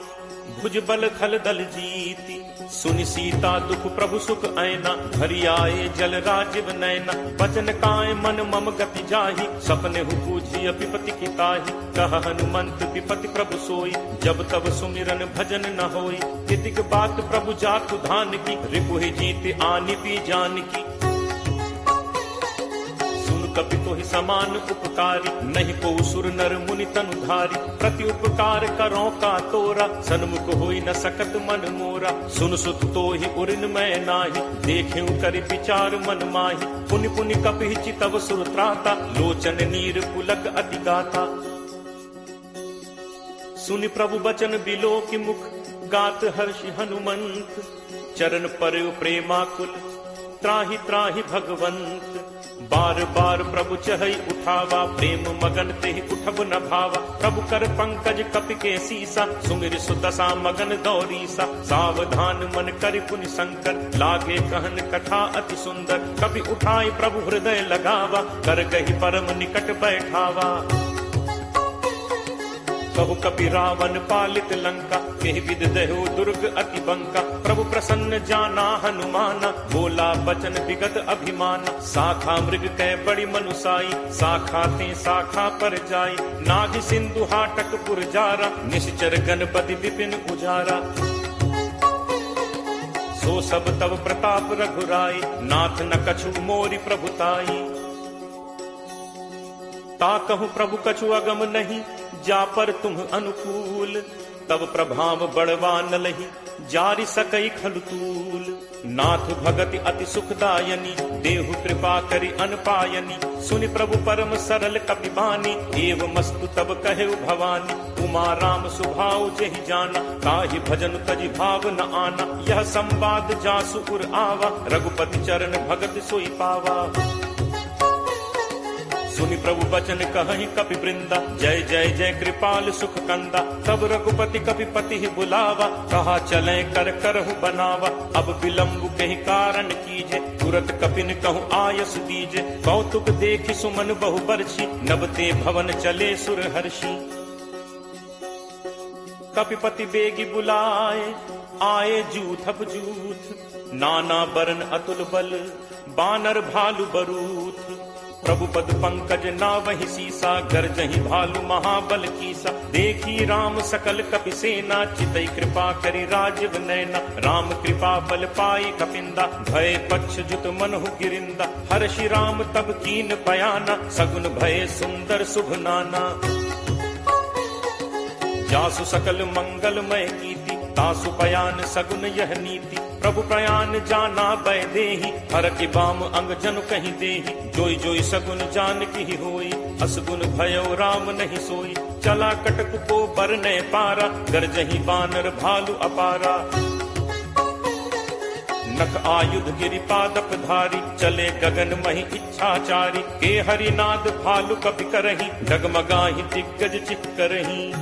Speaker 2: भुज बल खल दल जीति। सुनि सीता दुख प्रभु सुख ऐना, भरी आए जल राजीव नैना। बचन काय मन मम गति जाहि, सपने हु पूछी विपति की ताहि। कह हनुमंत विपति प्रभु सोई, जब तब सुमिरन भजन न होई। तितिक बात प्रभु जातु धान की, रिपुहि जीत आनि पी जान की। कपि तोहि समान उपकारी, नहीं को सुर नर मुनि तनुधारी। प्रति उपकार करो का तोरा, सन्मुख होई न सकत मन मोरा। सुन सुत तोहि उरिन मैं नाही, देखिउ करि विचार मन माही। पुनि पुनि कपि चितव सुर त्राता, लोचन नीर पुलक अति गाता। सुनि प्रभु बचन बिलो की मुख, गात हर्षि हनुमंत। चरण पर प्रेमाकुल, त्राहि त्राहि भगवंत। बार बार प्रभु चहई उठावा, प्रेम मगन तेहि उठब न भावा। प्रभु कर पंकज कपि के सीसा, सुमिर सुदशा मगन दौरीसा। सावधान मन करि पुनि शंकर, लागे कहन कथा अति सुंदर। कपि उठाई प्रभु हृदय लगावा, कर गहि परम निकट बैठावा। कहु कपि रावण पालित लंका, केहि विद दहु दुर्ग अति बंका। प्रभु प्रसन्न जाना हनुमाना, बोला बचन विगत अभिमाना। शाखा मृग कै बड़ी मनुसाई, शाखा ते शाखा पर जाई। नाग सिंधु हाटक पुर जारा, निश्चर गणपति विपिन उजारा। सो सब तब प्रताप रघुराई, नाथ न कछु मोरि प्रभुताई। ताकहु प्रभु कछु अगम नहीं, जा पर तुम अनुकूल। तब प्रभाव बड़वा न लही, जारि सकई खलुतूल। नाथ भगति अति सुखदायनी, देहु कृपा करि अनपायनी। सुनि प्रभु परम सरल कपि बानी, एव मस्तु तब कहेउ भवानी। उमा राम सुभाउ जेहि जाना, ताहि भजन तजि भाव न आना। यह संवाद जासु उर आवा, रघुपति चरण भगत सोई पावा। सुनि प्रभु बचन कहहि कपि वृंदा, जय जय जय कृपाल सुख कंदा। तब रघुपति कपि पति बुलावा, कहा चले कर करहु बनावा। अब विलंब कहि कारण कीजे, तुरत कपिन कहु आयस दीजे। कौतुक देखि सुमन बहु बरछी, नबते भवन चले सुर हर्षि। कपिपति बेगी बुलाए, आए जूथप जूथ। नाना बरन अतुल बल, बानर भालु बरूथ। प्रभु पद पंकज नावहि सीसा, गर्जहि भालु महाबल कीसा। देखी राम सकल कपि सेना, चितई कृपा करि राजीव नैना। राम कृपा बल पाई कपिंदा, भय पक्ष जुत मनहु गिरिंदा। हर्षि राम तब कीन बयाना, सगुन भय सुंदर शुभ नाना। जासु सकल मंगलमय कीर्ति, तासु पयान सगुन यह नीति। प्रभु प्रयान जाना बै देहि, हर के बाम अंग जनु कहीं देहि। जोई जोई सगुन जान की होई, असगुन भयो राम नहीं सोई। चला कटक को बरने पारा, गरजहि बानर भालु अपारा। नख आयुध गिरि पादप धारी, चले गगन महि इच्छाचारी। के हरिनाद भालु कपि करहि, डगमगाहि दिग्गज चित करहि।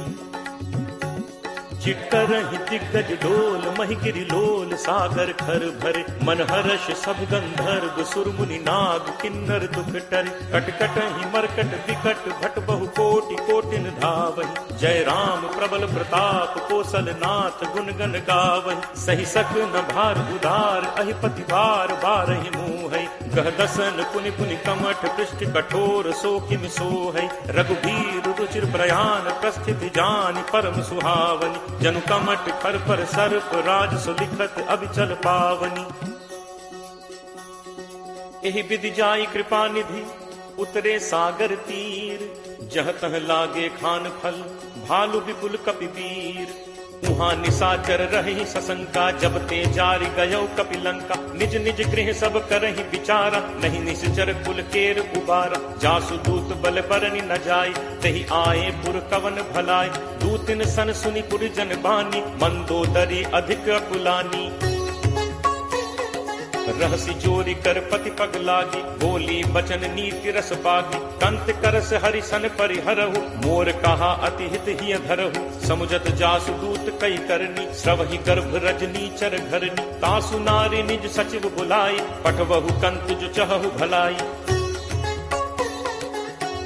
Speaker 2: चिटकरहि दिग्गज डोल महिगिरि लोल सागर खर भरे मन हर्ष सब गंधर्व सुरमुनि नाग किन्नर दुख टरे कटकटहि मरकट विकट भट बहु कोटि कोटिन धावहि जय राम प्रबल प्रताप कौशल नाथ गुण गण गावहि सही सक न भार उदार अहिपति भार बारहि मुहै गह दसन पुनि पुनि कमठ पृष्ठ कठोर सो किम सोहै रघुबीर रुचिर प्रयाण प्रस्थित जानि परम सुहावनि जनु कमठ खर पर सर्प राज सुलिखत अभिचल पावनी एहि विधि जाई कृपा निधि उतरे सागर तीर जह तह लागे खान फल भालु विपुल कपिवीर उहाँ निशाचर रही सशंका जब ते जारि गयो कपिलंका निज निज गृह सब करहि विचारा नहीं निश्चर कुल केर उबारा जासु दूत बल बरनि न जाय तहि आए पुर कवन भलाय दूतिन सन सुनि पुर जन बानी मंदोदरी अधिक अकुलानी रहसी जोरी कर पति पग लागी बोली बचन नीति रस पागी कंत करस हरिसन परिहरहु मोर कहा अति हित ही धरहु समुझत जासु दूत कई करनी श्रवहि गर्भ रजनी चर घरनी तासु नारी निज सचिव बुलाई पठवहु कंत जो चहु भलाई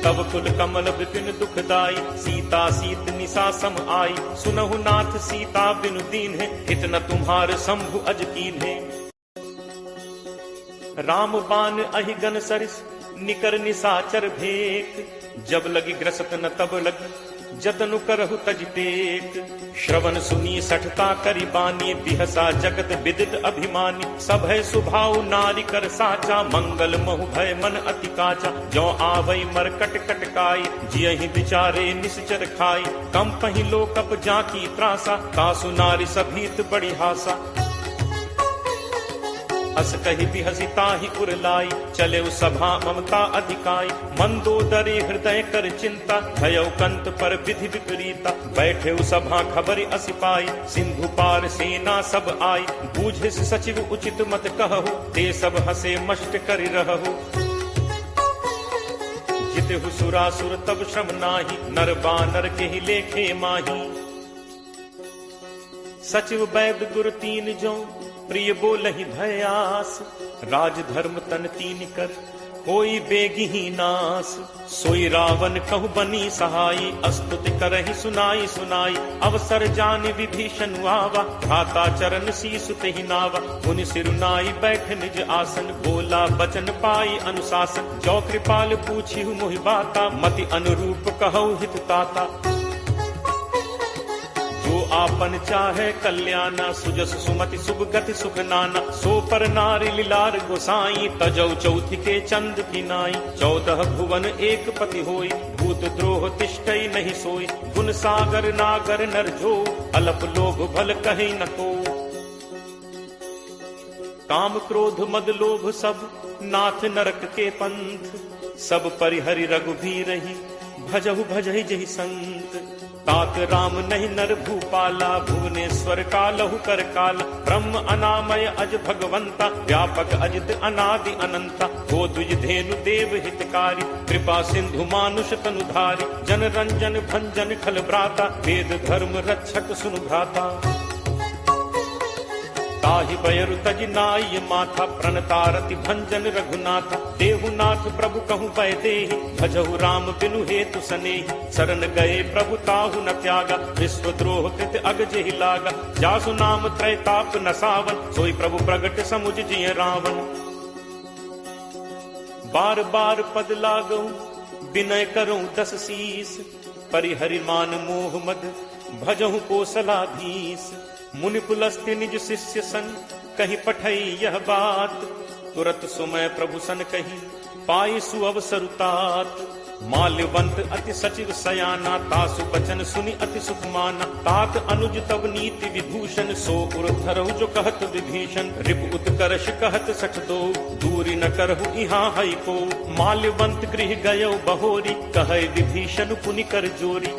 Speaker 2: तब कुल कमल विपिन दुखदाई सीता सीत निशा सम आई सुनहु नाथ सीता बिनु दीन है इतना तुम्हार शंभु अज कीन है राम बान अहि गन सरिस निकर निसाचर भेक जब लगी ग्रसत न तब लगी जतनु करहु तज टेक श्रवण सुनी सठता करी बानी बिहसा जगत विदित अभिमानी सब है सुभाव नारी कर साचा मंगल महु भय मन अति काचा जो आवई मर कट कटकाई जियहि बिचारे निश्चर खाई कम पही लोकप जाकी त्रासा तासु नारी सभीत बड़ी हासा अस कही बिहसी ताहि उरलाई चले सभा ममता अधिकाई मंदोदरी हृदय कर चिंता भयउ कंत पर विधि विपरीता बैठे सभा खबरि असिपाई सिंधु पार सेना सब आई बूझे सचिव उचित मत कहु ते सब हसे मष्ट करि रहु जितहु सुरासुर तब श्रम नाही नर बानर के ही लेखे माही सचिव वैद गुरु तीन जो प्रिय बोलहि भयास राज धर्म तन तीन कर कोई बेगी ही नास सोई रावण कहु बनी सहाई अस्तुति करहि सुनाई सुनाई अवसर जान विभीषण आवा भ्राता चरण शीसु तेहि नावा मुनि सिरुनाई बैठ निज आसन बोला बचन पाई अनुशासन जो कृपाल पूछी मोहि बाता मति अनुरूप कहु हित ताता जो आपन चाहे कल्याणा सुजस सुमति शुभ गति सुख नाना सो पर नारी लीलार गोसाई तजौ चौथि के चंद की नाई 14 भुवन एक पति होई भूत द्रोह तिष्ठई नहीं सोई गुण सागर नागर नर जो अलप लोभ भल कहीं न को काम क्रोध मद लोभ सब नाथ नरक के पंथ सब परिहरि रघुबीर ही भजहु भजहि जहि संत तात राम नहीं नर भूपाला भुवनेश्वर कालहु कर काल ब्रह्म अनामय अज भगवंता व्यापक अजित अनादि अनंता गो द्विज धेनु देव हितकारी कृपा सिंधु मानुष तनुधारी जन रंजन भंजन खल भ्राता वेद धर्म रक्षक सुनु भ्राता ताहि बयरु तज नाई माथा प्रणतारति भंजन रघुनाथा देहुनाथ प्रभु कहु पै देहि भजहु राम बिनु हेतु सनेहि शरण गए प्रभु ताहु न त्यागा विश्व द्रोह कृत अग जेहि लागा जासु नाम त्रैताप न सावन सोई प्रभु प्रगट समुझ जिय रावण बार बार पद लागऊ विनय करऊं 10 शीस परिहरि मान मोह मद भजहु कोसलाधीश मुनि पुलस्त्य निज शिष्य सन कही पठई यह बात तुरत सुमय प्रभु सन कही पाई सुअवसर तात माल्यवंत अति सचिव सयाना तासु बचन सुनि अति सुख माना तात अनुज तब नीति विभूषण सो उर धरहु जो कहत विभीषण रिप उत्कर्ष कहत सठ दो दूरी न करहु इहाँ हई को माल्यवंत गृह गयो बहोरी कहै विभीषण पुनि कर जोरी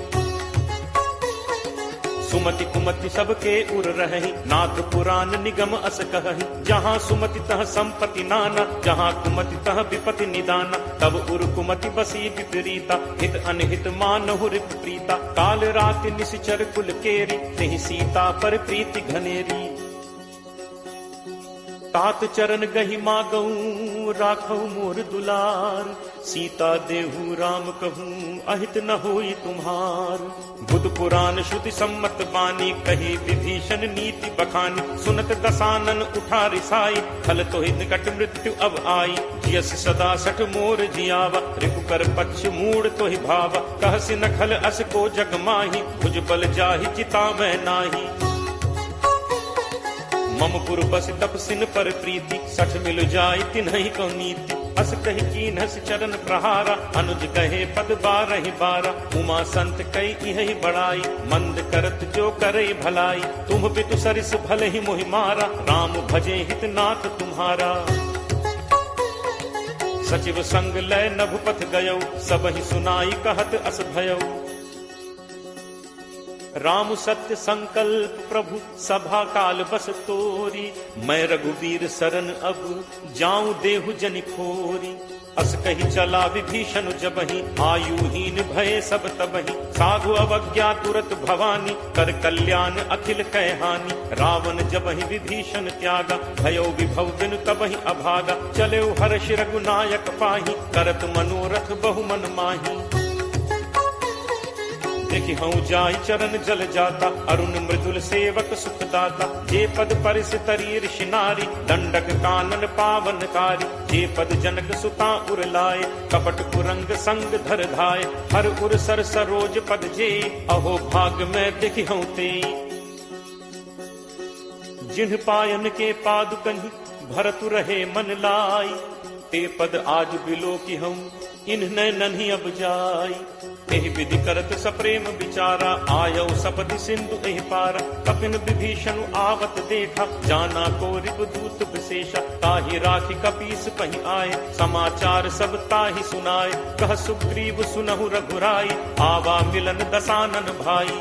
Speaker 2: सुमति कुमति सबके उर रही, नाथ पुराण निगम अस कहहि। जहाँ सुमति तह संपत्ति नाना, जहाँ कुमति तह विपति निदाना। तब उर कुमति बसी विपरीता, हित अनहित मानहु रिप प्रीता। काल राति निश्चर कुल केरी, तेहि सीता पर प्रीति घनेरी। तात चरण गहि मागऊ, राखऊ मोर दुलार। सीता देहु राम कहूँ, अहित न होई तुम्हार। बुध पुराण श्रुति सम्मत बानी, कही विभीषण नीति बखानी। सुनत दसानन उठा रिसाई, खल तोहि निकट मृत्यु अब आई। जियस सदा सठ मोर जियावा, रिपु कर पक्ष मूड तोहि भावा। कहसि न खल अस को जग माही, भुज बल जाहि चिता मैं नाही। मम पुर बस तपसिन पर प्रीति, सठ मिल जाय तिन्हि को नीति। अस कहि कीन्हस चरण प्रहारा, अनुज कहे पद बारहि बारा। उमा संत कई इहि बड़ाई, मंद करत जो करे भलाई। तुम पितु सरिस भले ही मोहि मारा, राम भजे हित नाथ तुम्हारा। सचिव संग लय नभपथ गयौ, सबहि सुनाई कहत अस भयौ। राम सत्य संकल्प प्रभु, सभा काल बस तोरी। मैं रघुवीर शरण अब, जाऊं देहु जनि खोरी। अस कही चला विभीषण जबहि, आयुहीन भय सब तबहि। साधु अवज्ञा तुरत भवानी, कर कल्याण अखिल कै हानि। रावण जबहि विभीषण त्यागा, भयो विभव बिनु तबहि अभागा। चले हर्ष रघुनायक पाही, करत मनोरथ बहु मन माही। देखि हूँ जाय चरण जल जाता, अरुण मृदुल सेवक सुखदाता। जे पद परिस तरी ऋषि नारी, दंडक कानन पावनकारी। जे पद जनक सुता उर लाए, कपट कुरंग संग धर धाय। हर उर सर सरोज पद जे, अहो भाग में देखि हूँ ते। जिन्ह पायन के पादुकहि, भरतु रहे मन लाई। ते पद आज बिलो की हूँ, इन्ह नन्ही अब जाई। एहि विधि करत सप्रेम विचारा, आयौ सपति सिंधु एहि पारा। कपिन विभीषण आवत देखा, जाना को रिपुदूत विशेषा। ताहि राखी कपीस पहि आए, समाचार सब ताहि सुनाए। कह सुग्रीव सुनहु रघुराई, आवा मिलन दसानन भाई।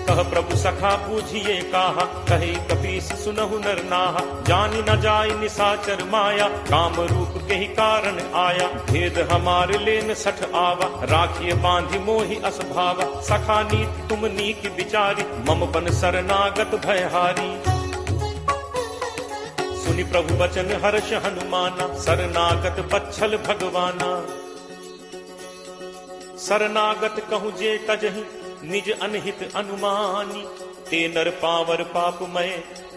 Speaker 2: कह प्रभु सखा पूछिए काहा, कहे कपीस सुनहु नर नाहा। जानि न जाय निसाचर माया, काम रूप के ही कारण आया। भेद हमारे लेन सठ आवा, राखिए बांधि मोहि अस भावा। सखा नीति तुम नीक विचारी, मम बन शरणागत भयहारी। सुनि प्रभु वचन हर्ष हनुमाना, शरणागत बच्छल भगवाना। शरणागत कहूँ जे तजहि, निज अनहित अनुमानी। ते नर पावर पापमय,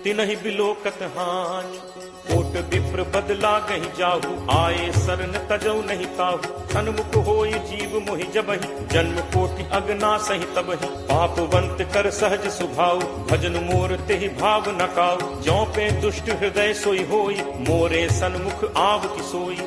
Speaker 2: तिनहि बिलोकत हानि। कोट विप्र बदला गहि जाहु, आए शरण तजौ नहीं ताहु। सन्मुख होय जीव मोहि जबहि, जन्म कोटि अगना सहि तबहि। पापवंत कर सहज सुभाव, भजन मोर तेहि भाव न काऊ। ज्यों पे दुष्ट हृदय सोई होई, मोरे सन्मुख आव की सोई।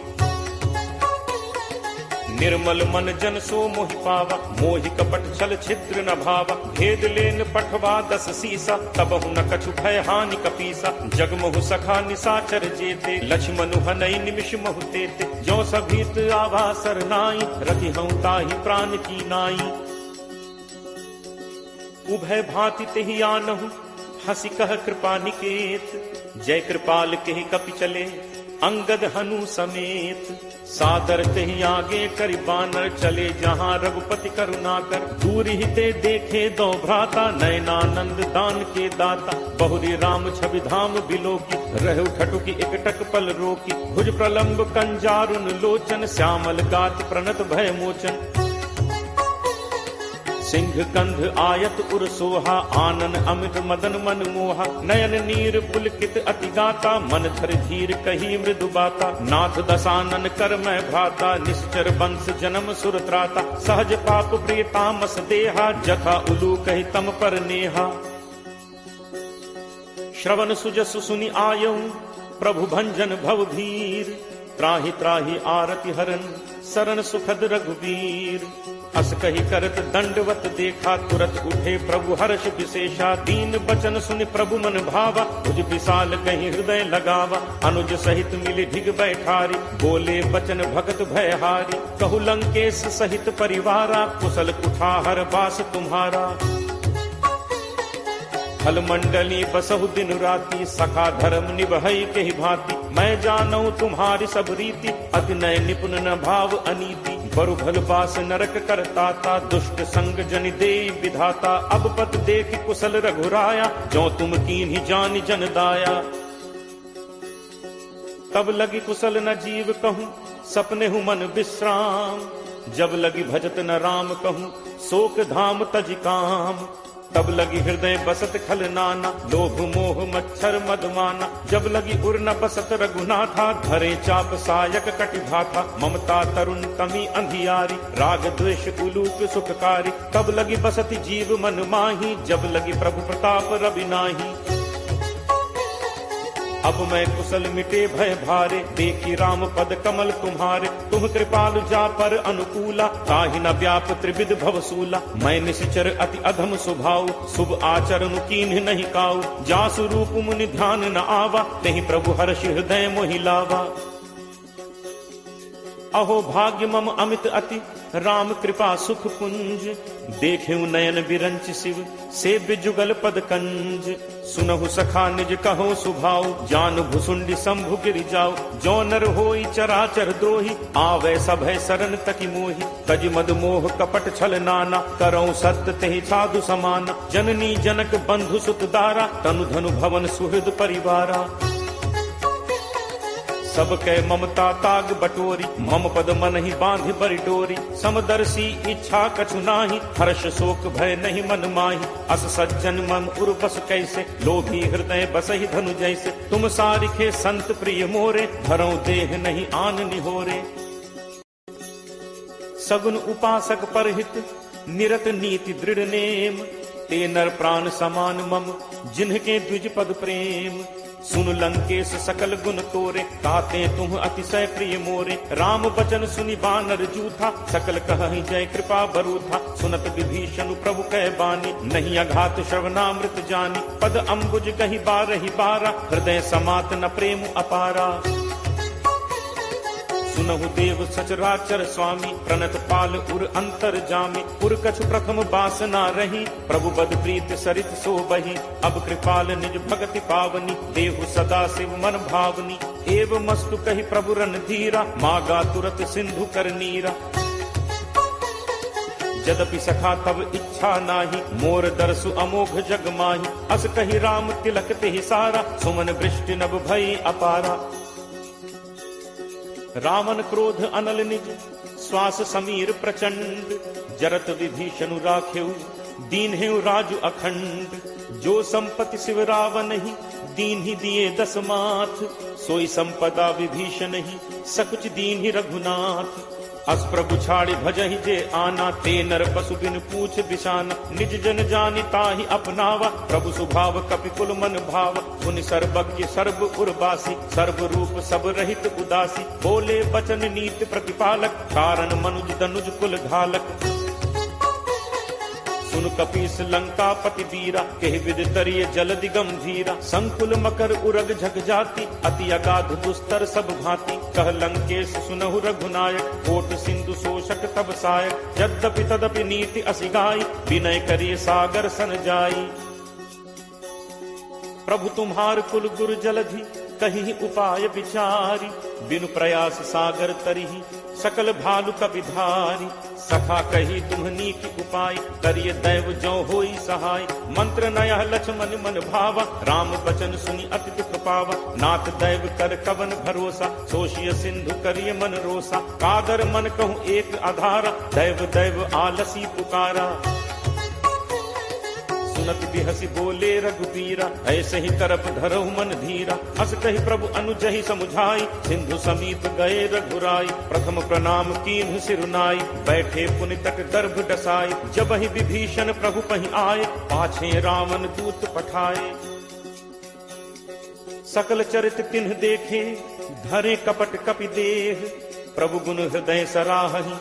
Speaker 2: निर्मल मन जन सो मोहि पावा, मोहि कपट छल छिद्र न भावा। भेद लेन पठवा 10 सीसा, तबहु न कछु भय हानि कपीसा। जगमहु सखा निसाचर जेते, लक्ष्मणु हनई निमिष महु तेते। ज्यों सभीत आवा सरनाई, रति हूँ ताहि प्राण की नाई। उभय भांति तेहि आनहु, हंसी कह कृपा निकेत। जय कृपाल केहि कपि चले, अंगद हनु समेत। सादर तेहि आगे करि बानर चले, जहाँ रघुपति करुणाकर। दूर ही ते देखे दो भ्राता, नयनानंद दान के दाता। बहुरी राम छवि धाम बिलोकी, रहु ठटुकी एकटक पल रोकी। भुज प्रलंब कंजारुन लोचन, श्यामल गात प्रणत भय मोचन। सिंह कंध आयत उर सोहा, आनन अमित मदन मन मोहा। नयन नीर पुलकित अति गाता, मन धर धीर कही मृदु बाता। नाथ दसानन कर मैं भ्राता, निश्चर वंश जन्म सुर त्राता। सहज पाप प्रिय तामस देहा, जथा उलू कहि तम पर नेहा। श्रवण सुजसु सुनि आयऊ, प्रभु भंजन भव भीर। त्राहि त्राहि आरति हरन, शरण सुखद रघुवीर। अस कही करत दंडवत देखा, तुरत उठे प्रभु हर्ष विशेषा। दीन बचन सुन प्रभु मन भावा, भुज विशाल कहीं हृदय लगावा। अनुज सहित मिली ढिग बैठारी, बोले बचन भगत भयहारी। कहु लंकेश सहित परिवारा, कुशल कुठार बास तुम्हारा। फल मंडली बसहु दिन राति, सखा धर्म निभई के भांति। मैं जानऊ तुम्हारी सब रीति, अति नय निपुण न भाव अनीति। बरु भल बास नरक करताता, दुष्ट संग जन दे विधाता। अब पत देख कुशल रघुराया, जो तुम कीन्ही जान जन दाया। तब लगी कुशल न जीव कहूँ, सपने हूँ मन विश्राम। जब लगी भजत न राम कहूँ, शोक धाम तज काम। तब लगी हृदय बसत खल नाना, लोभ मोह मच्छर मदमाना। जब लगी उर न बसत रघुनाथा, धरे चाप सायक कटिभाथा। ममता तरुण कमी अंधियारी, राग द्वेष उलूक सुखकारी। तब लगी बसत जीव मन माही, जब लगी प्रभु प्रताप रवि नाही। अब मैं कुशल मिटे भय भारे, देखी राम पद कमल तुम्हारे। तुम कृपालु जा पर अनुकूला, ताहि न व्याप त्रिविध भवसूला। मैं निश्चर अति अधम स्वभाव, शुभ आचरण कीन्ह नहीं काऊ। जासु रूप मुनि ध्यान न आवा, नहीं प्रभु हर्ष हृदय मोहि लावा। अहो भाग्य मम अमित अति, राम कृपा सुख पुंज। देखेऊ नयन बिरंच शिव, सेव्य जुगल पद कंज। सुनहु सखा निज कहो सुभाव, जान भुसुंडी शंभु गिरि जाओ। जो नर होई चराचर द्रोही, आवे सभय शरण तकी मोहि। तज मद मोह कपट छल नाना, करौ सत्य तेहि साधु समाना। जननी जनक बंधु सुत दारा, तनु धनु भवन सुहृद परिवारा। सब कै ममता ताग बटोरी, मम पद मन ही बांध बरि डोरी। समदर्शी इच्छा कछु नाही, हर्ष शोक भय नहीं मन माही। अस सज्जन मम उर बस कैसे, लोभी हृदय बसहि धनु जैसे। तुम सारिखे संत प्रिय मोरे, धरौ देह नहीं आन निहोरे। सगुन उपासक परहित, निरत नीति दृढ़ नेम। ते नर प्राण समान मम, जिन्हके द्विज पद प्रेम। सुन लंकेश सकल गुण तोरे, ताते तुम अतिशय प्रिय मोरे। राम बचन सुनि बानर जूथा, सकल कहहि जय कृपा बरूथा। सुनत विभीषण प्रभु कह बानी, नहीं अघात श्रवणामृत जानी। पद अम्बुज कहि बारहि बारा, हृदय समात न प्रेम अपारा। सुनहु देव सचराचर स्वामी, प्रणत पाल उर अंतर जामी। उर कछु प्रथम बासना रही, प्रभु बद प्रीत सरित सो बही। अब कृपाल निज भगति पावनी, देहु सदा शिव मन भावनी। एव मस्तु कहि प्रभु रन धीरा, मागा तुरत सिंधु कर नीरा। यद्यपि सखा तब इच्छा नाही, मोर दर्शु अमोघ जग माही। अस कहि राम तिलक तेहि सारा, सुमन वृष्टि नभ भई अपारा। रावण क्रोध अनल निज, श्वास समीर प्रचंड। जरत विभीषण राखेऊ, दीन हेउ राजु अखंड। जो संपत्ति शिव रावण ही, दीन ही दिए 10 माथ। सोई संपदा विभीषण ही, सकुच दीन ही रघुनाथ। अस प्रभु छाड़ी भजहि जे आना, ते नर पशु बिन पूछ बिशाना। निज जन जानि ताहि अपनावा, प्रभु स्वभाव कपि कुल मन भाव। पुनि सर्वज्ञ सर्व उर्वासी, सर्व रूप सब रहित उदासी। बोले बचन नीति प्रतिपालक, कारण मनुज तनुज कुल घालक। सुन कपीस लंका पति वीरा, कहि विद तरिय जलदि गंभीरा। संकुल मकर उरग झग जाति, अति अगाध दुस्तर सब भांति। कह लंकेश सुनहु रघुनायक, कोट सिंधु शोषक तब सायक। यद्यपि तदपि नीति असिगाई, विनय करिय सागर सन जाई। प्रभु तुम्हार कुल गुरु जलधि, कहीं उपाय विचारी। बिनु प्रयास सागर तरिहि, सकल भालु कपिधारी। सखा कही तुम्हनी की उपाय, करिय दैव जो होई सहाय। मंत्र नयह लक्ष्मण मन भावा, राम बचन सुनि अति दुख पावा। नाथ दैव कर कवन भरोसा, सोशिय सिंधु करिय मन रोसा। कादर मन कहूँ एक आधारा, दैव दैव आलसी पुकारा। सुनत बिहसी बोले रघुबीरा, ऐसे ही करप धरहु मन धीरा। अस कहि प्रभु अनुजहि समुझाई, सिंधु समीप गए रघुराई। प्रथम प्रणाम कीन्हु सिरुनाई, बैठे पुनि तट गर्भ डसाई। जब ही विभीषण प्रभु पहि आए, पाछे रावण दूत पठाए। सकल चरित तिन्ह देखे, धरे कपट कपि देह। प्रभु गुण हृदय सराहहि,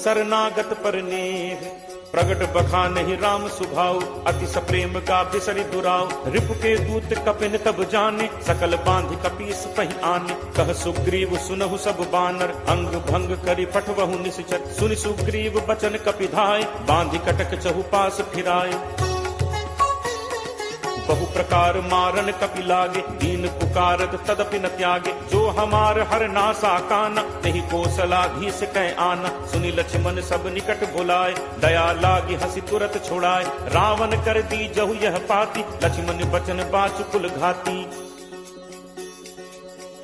Speaker 2: शरणागत पर नेह। प्रगट बखा नहीं राम सुभाव, अति सप्रेम का बिसरि दुराव। रिपु के दूत कपिन तब जाने, सकल बांध कपीस पही आने। कह सुग्रीव सुनहु सब बानर, अंग भंग करि पठवहु निश्चर। सुनि सुग्रीव बचन कपिधाय, बांधि कटक चहुपास फिराए। बहु प्रकार मारन कपि लागे, दीन पुकारत तदपि न त्यागे। जो हमार हर नासा काना, नहीं कौशलाधीश कह आना। सुनि लक्ष्मण सब निकट बुलाए, दया लागी हंसी तुरत छुड़ाए। रावण कर दी जहु यह पाती, लक्ष्मण बचन बाचु कुल घाती।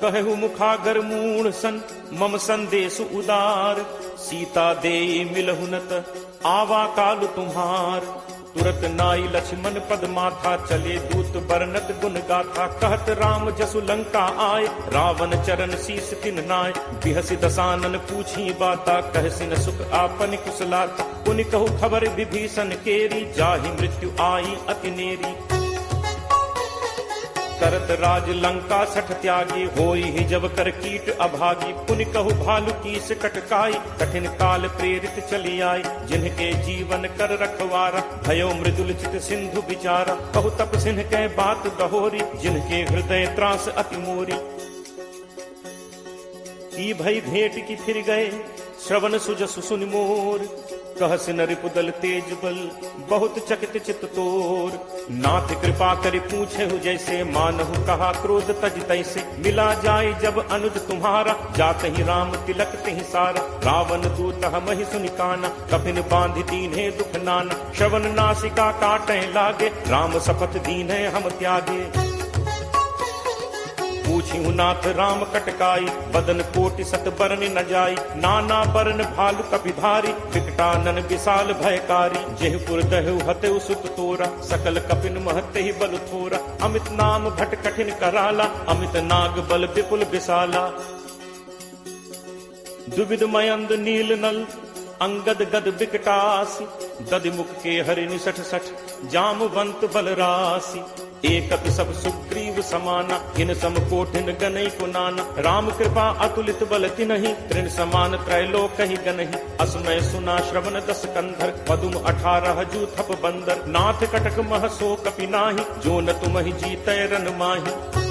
Speaker 2: कहु मुखागर मूढ़ सन, मम संदेश उदार। सीता दे मिलहु नत, आवा काल तुम्हार। तुरत नाई लक्ष्मण पद माथा, चले दूत बरनत गुण गाथा। कहत राम जसु लंका आए, रावण चरण शीस तिन नाय। बिहसि दसानन पूछी बाता, कहसिन सुख आपन कुशलाता। पुनि कहु खबर विभीषण केरी, जाहि मृत्यु आई अति नेरी। करत राज लंका सठ त्यागी, होई ही जब कर कीट अभागी। पुनि कहु भालु कीस कटकाई, कठिन काल प्रेरित चली आई। जिनके जीवन कर रखवारा, भयो मृदुल चित सिंधु विचारा। कहु तप सिंह कै बात गहोरी, जिनके हृदय त्रास अति मोरी। की भई भेंट की फिर गए, श्रवण सुजसु सुनि मोर। कहसिन रिपुदल तेज बल, बहुत चकित चित तोर। नाथ कृपा करि पूछे हु जैसे, मानहु कहा क्रोध तज तैसे। मिला जाए जब अनुज तुम्हारा, जात ही राम तिलक तिहि सारा। रावण दूत हमहि सुनि काना, कपिन बांधि दीन्हे दुख नाना। श्रवण नासिका काटै लागे, राम शपथ दीन्हे हम त्यागे। पूछिहु नाथ राम कटकाई, बदन कोटि सत बरन न जाई। नाना बरन भालु कपिधारी, विकटानन विशाल भयकारी। जेहपुर दहु हतेउ सुत तोरा, सकल कपिन महते ही बल थोरा। अमित नाम भट कठिन कराला, अमित नाग बल विपुल विशाला। दुविध मयंद नील नल, अंगद गद विकटासी। दधिमुख के हरि निसठ सठ, जामवंत बल राशि। एक सब सुग्रीव समाना, इन सम कोठिन गनई को नाना। राम कृपा अतुलित बल तिनहि, तृण समान त्रैलोक ही गनहि। असमय सुना श्रवण दस कंधर, पदुम 18 जू थप बंदर। नाथ कटक मह सो कपि नाहि, जो न तुमहि जीतै रन माहि।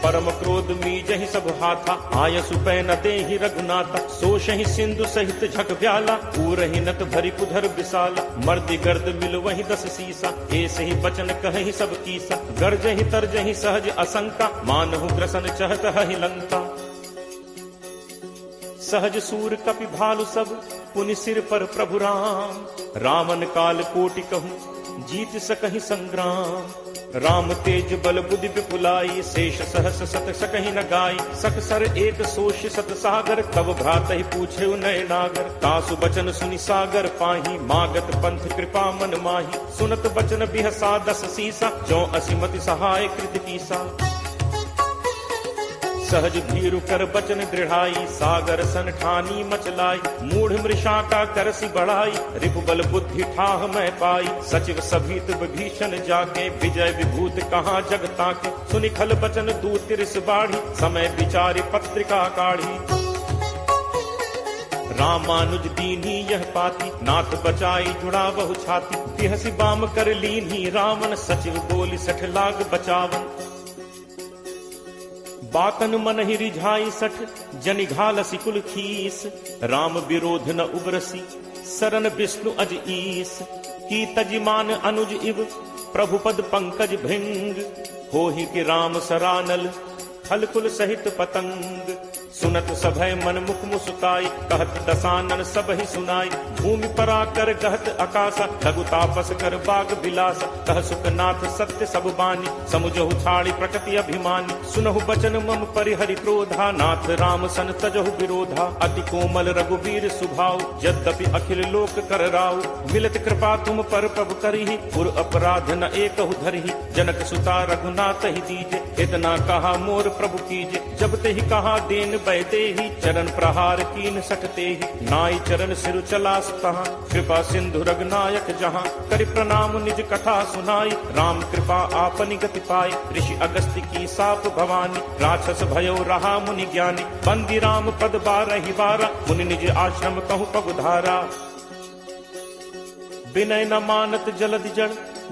Speaker 2: परम क्रोध मीजहि सब हाथा, आयसु पै न देहि रघुनाथा। सोषहि सिंधु सहित झक व्याला, पूरहि नत भरि पुधर विशाला। मर्दि गर्द मिल वहि 10 सीसा, ऐसे ही बचन कहहि सब कीसा। गर्जहि तरजहि सहज असंका, मानहु ग्रसन चहत हहि लंका। सहज सूर कपि भालु सब, पुनि सिर पर प्रभु राम। रावण काल कोटि कहूँ, जीत सकहि संग्राम। राम तेज बल बुद्धि विपुलाई, शेष सहस सत सकहि न गाई। सकसर एक सोष सत सागर, तब भ्रात ही पूछे नय नागर। तासु बचन सुनि सागर पाही, मागत पंथ कृपा मन माही। सुनत बचन बिहसा 10 सीसा, जो असिमति सहाय कृत कीसा। सहज भीरु कर बचन दृढ़ाई, सागर सन ठानी मचलाई। मूढ़ मृषा का करसी बढ़ाई, रिपुबल बुद्धि ठाह मैं पाई। सचिव सभीत विभीषण जाके, विजय विभूत कहाँ जगता के। सुनि खल बचन दूत तिरस बाढ़ी, समय विचारि पत्रिका काढ़ी। रामानुज दीन्ही यह पाती, नाथ बचाई जुड़ा बहु छाती। बिहसि बाम कर लीन्ही रावण, सचिव बोली 60 लाग बचावन। बातन मन ही रिझाई 60, जनि घालसी कुल खीस। राम विरोध न उबरसी, सरन विष्णु अज ईस। की तजिमान अनुज इव, प्रभु पद पंकज भृंग। होहि कि राम सरानल, फल कुल सहित पतंग। सुनत सभय मन मुख मुस्काई, कहत दसानन सब ही सुनाई। भूमि परा कर गहत आकाशा, लघु तापस कर बाग बिलासा। कह सुखनाथ सत्य सब बानी, समुझहु छाड़ी प्रकृति अभिमानी। सुनहु बचन मम परिहरि क्रोधा, नाथ राम सन तजहु विरोधा। अति कोमल रघुवीर सुभाव, यद्यपि अखिल लोक कर राव। मिलत कृपा तुम पर प्रभु करिहि, पुर अपराध न एकहु धरिहि। जनक सुता रघुनाथ ही दीजे, इतना कहा मोर प्रभु कीजे। जब ते ही कहा देन बैठे ही चरण प्रहार कीन सटते ही नाई चरण सिर चलास तहाँ कृपा सिंधु रघुनायक जहाँ करि प्रणाम निज कथा सुनाई राम कृपा आपनि गति पाए ऋषि अगस्त्य की साप भवानी राक्षस भयो रहा मुनि ज्ञानी बंदी राम पद बारहि बारा मुनि निज आश्रम कहु पगुधारा विनय न मानत जलद जड़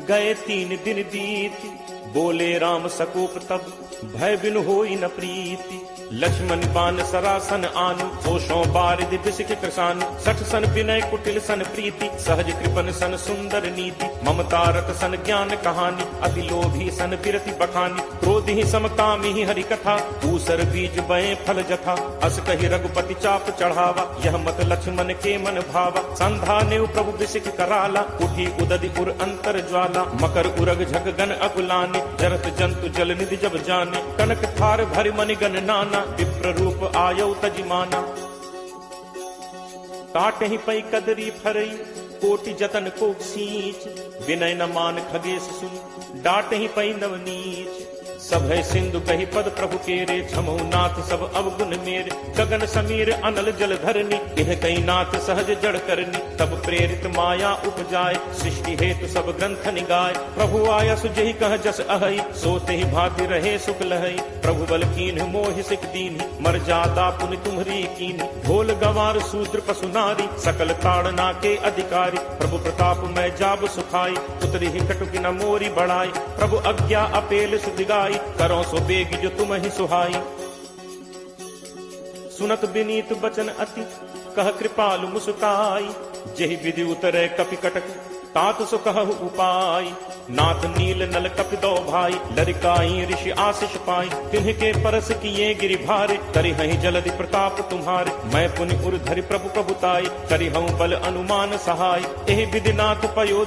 Speaker 2: गए 3 दिन बीती बोले राम सकोप तब भय बिनु होई न प्रीति लक्ष्मण बान सरासन आनु दोषों बारिद बिसिक कृषानु सठ सन विनय कुटिल सन प्रीति सहज कृपन सन सुंदर नीति ममता रत सन ज्ञान कहानी अति लोभी सन बिरति बखानी क्रोध ही समकामी ही हरि कथा दूसर बीज बए फल जथा अस कही रघुपति चाप चढ़ावा यह मत लक्ष्मण के मन भावा संधा ने प्रभु बिसिक कराला उठी उदधि उर अंतर ज्वाला मकर उरग झग गन अकुलाने जरत जंतु जल निधि जब जाने कनक थार भरि मनि गण नाना विप्र रूप आयौ तजिमाना काटहि पै कदरी फरई कोटि जतन को सींच विनय न मान खगेश सुन डांटहि पै नवनीच सब है सिंधु कही पद प्रभु केरे छमौ नाथ सब अवगुण मेरे गगन समीर अनल जल धरनी इह कई नाथ सहज जड़ करनी तब प्रेरित माया उपजाए सृष्टि हेतु सब ग्रंथ निगाय प्रभु आया सुजहि कह जस अहई सोते ही भांति रहे सुख लहई प्रभु बल कीन मोहि सिख दीन्ही मर जादा पुनि तुम्हरी कीन्ही ढोल गंवार शूद्र पशु नारी सकल ताड़ना के अधिकारी प्रभु प्रताप मैं जाब सुखाई उतरी ही कटुकी न मोरी बढ़ाई प्रभु अज्ञा अपेल सुदिगाई करो सो बेगी जो तुम ही सुहाई सुनत विनीत बचन अति कह कृपालु मुस्काई जेहि विधि उतरे कपि कटक तात सो कहु उपाय नाथ नील नल कपि दो भाई लरिकाई ऋषि आशीष पाई तिन्ह के परस किए गिरि भारे करि हहि जलधि प्रताप तुम्हारे मैं पुनि उर धरि प्रभु प्रभुताई करि हूँ बल अनुमान सहाय एहि विधि नाथ पयोधि